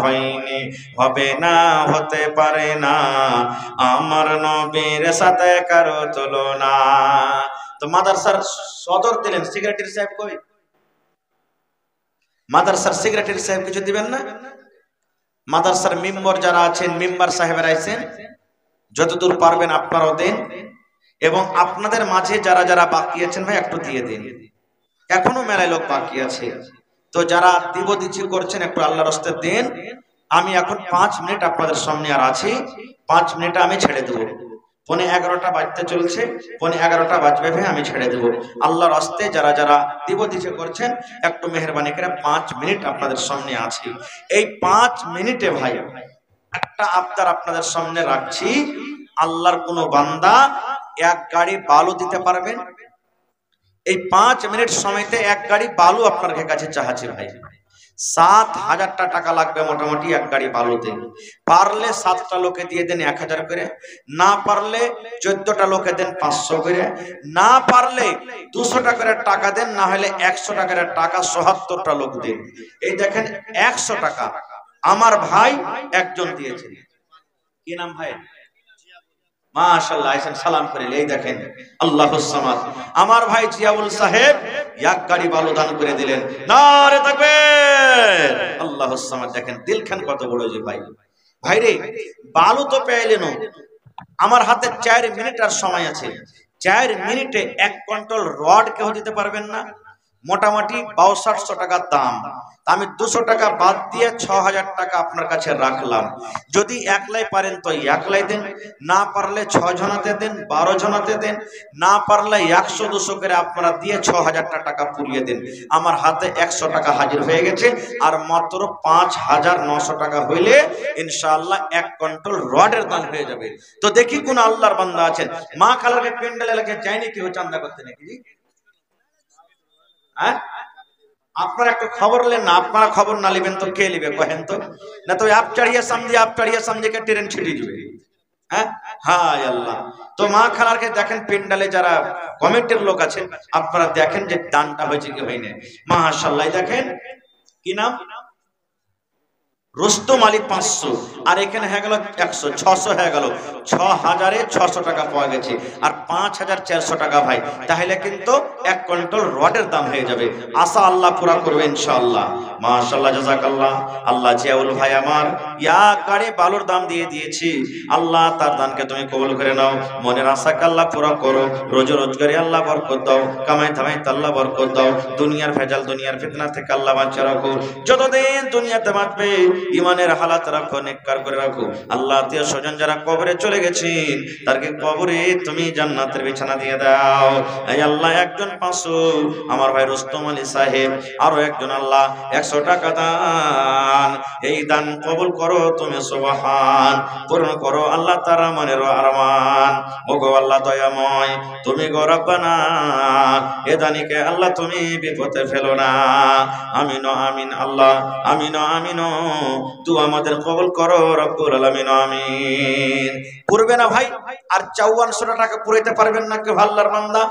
হয়নি, হবে না, হতে পারে না আমার নবীর সাথে কারো তুলনা। তো মাদ্রাসার সদর দিলেন, সেক্রেটারি সাহেব কই? মাদ্রাসার সেক্রেটারি সাহেব কিছু দিবেন না? মাদ্রাসার মেম্বার যারা আছেন, মেম্বার সাহেবেরা আছেন, যতদূর পারবেন আপনারাও দেন। এবং আপনাদের মাঝে যারা যারা বাকি আছেন ভাই একটু দিয়ে দিন। এখনো মেলায় লোক বাকি আছে, তো যারা দিব দিচ্ছি করছেন একটু আল্লাহর রাস্তে দেন। আমি এখন 5 মিনিট আপনাদের সামনে আর আছি, 5 মিনিটে আমি ছেড়ে দেবো। 11:15 বাজতে চলছে, 11:15 বাজবে ভাই আমি ছেড়ে দেবো। আল্লাহর রাস্তে যারা যারা দিব দিচ্ছে করছেন একটু মেহরবানি করে 5 মিনিট আপনাদের সামনে আছি। এই 5 মিনিটে ভাই একটা আবদার আপনাদের সামনে রাখছি। আল্লাহর কোন বান্দা 1 গাড়ি বালু দিতে পারবেন? এই 5 মিনিট সময়তে 1 গাড়ি বালু আপনার কাছে চাচ্ছি ভাই। 7,000 টাকা লাগবে মোটামুটি 1 গাড়ি বালুতে। পারলে 7টা লোকে দিয়ে দেন 1,000 করে, না পারলে 14টা লোকে দেন 500 করে, না পারলে 200 টাকা করে টাকা দেন, না হলে 100 টাকা করে টাকা 77টা লোক দেন। এই দেখেন 100 টাকা আমার ভাই একজন দিয়েছেন। কি নাম ভাই? মাশাআল্লাহ, আইসেন সালাম করে। এই দেখেন আল্লাহুস সামাদ, আমার ভাই জিয়াউল সাহেব 1 গাড়ি বালু দান করে দিলেন। নারে তাকবীর। আল্লাহুস সামাদ, দেখেন দিলখান কত বড় যে ভাই। ভাইরে বালু তো পেলেন, আমার হাতে 4 মিনিট আর সময় আছে। 4 মিনিটে 1 কুইন্টাল রড কেউ দিতে পারবেন না? মোটামুটি 6200 টাকার দাম। আমি 200 টাকা বাদ দিয়ে 6,000 টাকা আপনার কাছে রাখলাম। যদি একলাই পারেন তো একলাই দেন, না পারলে 6 জনাতে দেন, 12 জনাতে দেন, না পারলে 100-200 করে আপনারা দিয়ে 6,000 টাকা পুড়িয়ে দেন। আমার হাতে 100 টাকা হাজির হয়ে গেছে, আর মাত্র 5,900 টাকা হইলে ইনশাআল্লাহ 1 কুইন্টাল রডের দাম হয়ে যাবে। তো দেখি কোন আল্লাহর বান্দা আছেন মা খালাকে প্যান্ডেল এলাকায় যায়নি কেউ চান্দা করতে নাকি? আপনারা একটু খবর নেন না। আপনারা খবর না নেবেন তো কে নেবে কহেন তো? না তো आप चढ़िए समझे के ट्रेन छिड़ी যাবে। হ্যাঁ হায় আল্লাহ। তো মা খালারকে দেখেন পেন্ডালে যারা কমিটির লোক আছেন আপনারা দেখেন যে দানটা হয়েছে কি হয়নি। মাশাআল্লাহ, দেখেন কি নাম? রুস্তম আলী 500, আর এখানে হয়ে গেল 100, 600 হয়ে গেল। 6,600 টাকা পাওয়া গেছে, আর 5,400 টাকা ভাই। তাহলে কিন্তু 1 কুইন্টাল রডের দাম হয়ে যাবে। আশা আল্লাহ পুরা করবে ইনশাআল্লাহ। মাশাআল্লাহ, জাযাকাল্লাহ। আল্লাহ জিয়াউল ভাই আমার 1 গাড়ি বালুর দাম দিয়ে দিয়েছি। আল্লাহ তার দানকে তুমি কবুল করে নাও। মনের আশাকে আল্লাহ পুরা করো। রোজ রোজগারে আল্লাহ বরকত দাও। কামাই ধামাই আল্লাহ বরকত দাও। দুনিয়ার ভেজাল দুনিয়ার ফিতনা থেকে আল্লাহ বাঁচিয়ে রাখো। যতদিন দুনিয়াতে বাঁচবে ইমানের হালাত রাখো, নেককার করে রাখো। আল্লাহ আত্মীয় স্বজন যারা কবরে চলে গেছেন তারকে কবরে তুমি জান্নাতের বিছানা দিয়ে দাও। এই আল্লাহ একজন 500 আমার ভাই রুস্তম আলী সাহেব, আরো একজন আল্লাহ 100 টাকা দান। এই দান কবুল করো তুমি সুবহান, পূর্ণ করো আল্লাহ তারা মনের আরমান। ওগো আল্লাহ দয়াময়, তুমি গো রব্বানা এ দানিকে আল্লাহ তুমি বিপদে ফেলো না। আমিন আমিন আল্লাহ, আমিন আমিন তুই আমাদের কবুল করো রব্বুল আলামিন আমিন। করবে না ভাই? আর 5400 টাকা পুরাইতে পারবেন না কেউ আল্লাহর বান্দা?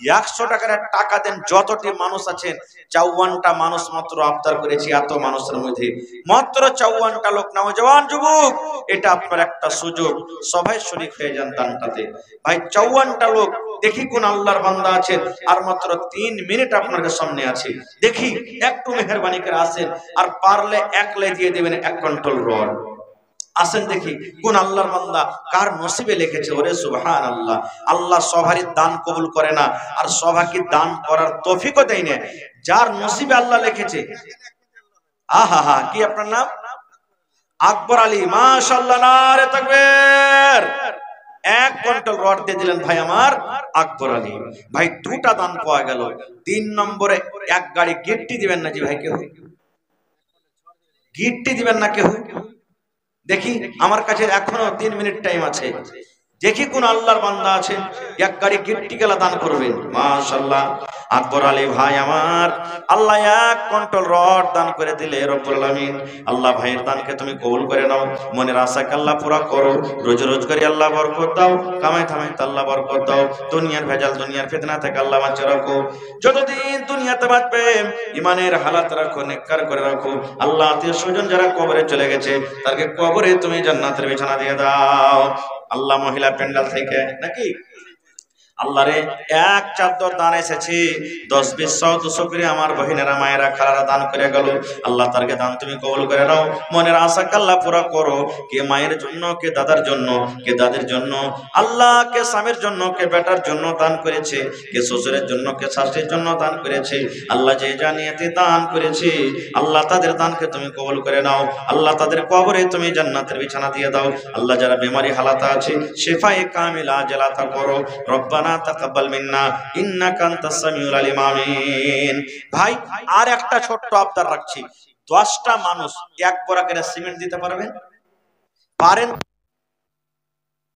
100 টাকার টাকা দেন, যতটি মানুষ আছেন 54টা মানুষ মাত্র আবদার করেছি, এত মানুষের মধ্যে মাত্র 54টা লোক নওজোয়ান যুবক, এটা আপনার একটা সুযোগ, সবাই শরীক হয়ে যান দানটাতে। ভাই 54টা লোক, দেখি কোন আল্লাহর বান্দা আছেন আর মাত্র 3 মিনিট আপনাদের সামনে আছে, দেখি একটু মেহেরবানি করে আসেন, আর পারলে একলাই দিয়ে দেবেন 1 কুইন্টাল রড। আসেন দেখি কোন আল্লাহর বান্দা, কার নসিবে লিখেছে। ওরে সুবহানাল্লাহ, আল্লাহ সবারই দান কবুল করে না, আর সবাইকে দান করার তৌফিকও দেয় না। যার নসিবে আল্লাহ লিখেছে। আহা হা, কি আপনার নাম? আকবর আলী, মাশাআল্লাহ, নারে তাকবীর। 1 কুইন্টাল রড দিয়ে দিলেন ভাই আমার আকবর আলী ভাই। 2টা দান পাওয়া গেল। 3 নম্বরে 1 গাড়ি গিফটি দিবেন না জি ভাই? কেউ গিফটি দিবেন না কেউ? দেখি, আমার কাছে এখনো 3 মিনিট টাইম আছে, দেখি কোন আল্লাহর বান্দা আছে 1 গাড়ি গিফটি গেলা দান করবেন। মাশাআল্লাহ, আকবর আলী ভাই আমার, আল্লাহ 1 কুইন্টাল রড দান করে দিলে রব্বুল আলামিন। আল্লাহ ভাইয়ের দানকে তুমি কবুল করে নাও, মনের আশাকে আল্লাহ পুরা করো, রোজ রোজগারি আল্লাহ বরকত দাও, কামাই থামাই আল্লাহ বরকত দাও, দুনিয়ার ভেজাল দুনিয়ার ফিতনা থেকে আল্লাহ বাঁচিয়ে রাখো, যতদিন দুনিয়াতে বাঁচবে ইমানের হালাত রাখো, নেককার করে রাখো। আল্লাহ আত্মীয় স্বজন যারা কবরে চলে গেছে, তাদেরকে কবরে তুমি জান্নাতের বিছানা দিয়ে দাও। আল্লাহ মহিলা প্যান্ডেল থেকে নাকি আল্লাহ রে 1 চাদর দান এসেছে, 10 20 100 200 করে আমার বহিনেরা মায়েরা খালারা দান করে গেল। আল্লাহ তারকে দান তুমি কবুল করে নাও, মনের আশা আল্লাহ পুরা করো। কে মায়ের জন্য, কে দাদার জন্য, কে দাদির জন্য, আল্লাহ কে স্বামীর জন্য, কে বেটার জন্য দান করেছে, কে শ্বশুরের জন্য, কে শাশুড়ির জন্য দান করেছে। আল্লাহ যে জানিয়াতে দান করেছে, আল্লাহ তাদের দানকে তুমি কবুল করে নাও। আল্লাহ তাদের কবরে তুমি জান্নাতের বিছানা দিয়ে দাও। আল্লাহ যারা বেমারি হালাতে আছে, শিফায়ে কামিলা আজলাতা করো। রব্বানা তাকাব্বাল মিন্না ইন্নাকা আনতাস সামিউল আলিম আমিন। ভাই আর একটা ছোট্ট আবদার রাখছি, 10টা মানুষ 1 বড়া করে সিমেন্ট দিতে পারবেন? পারেন?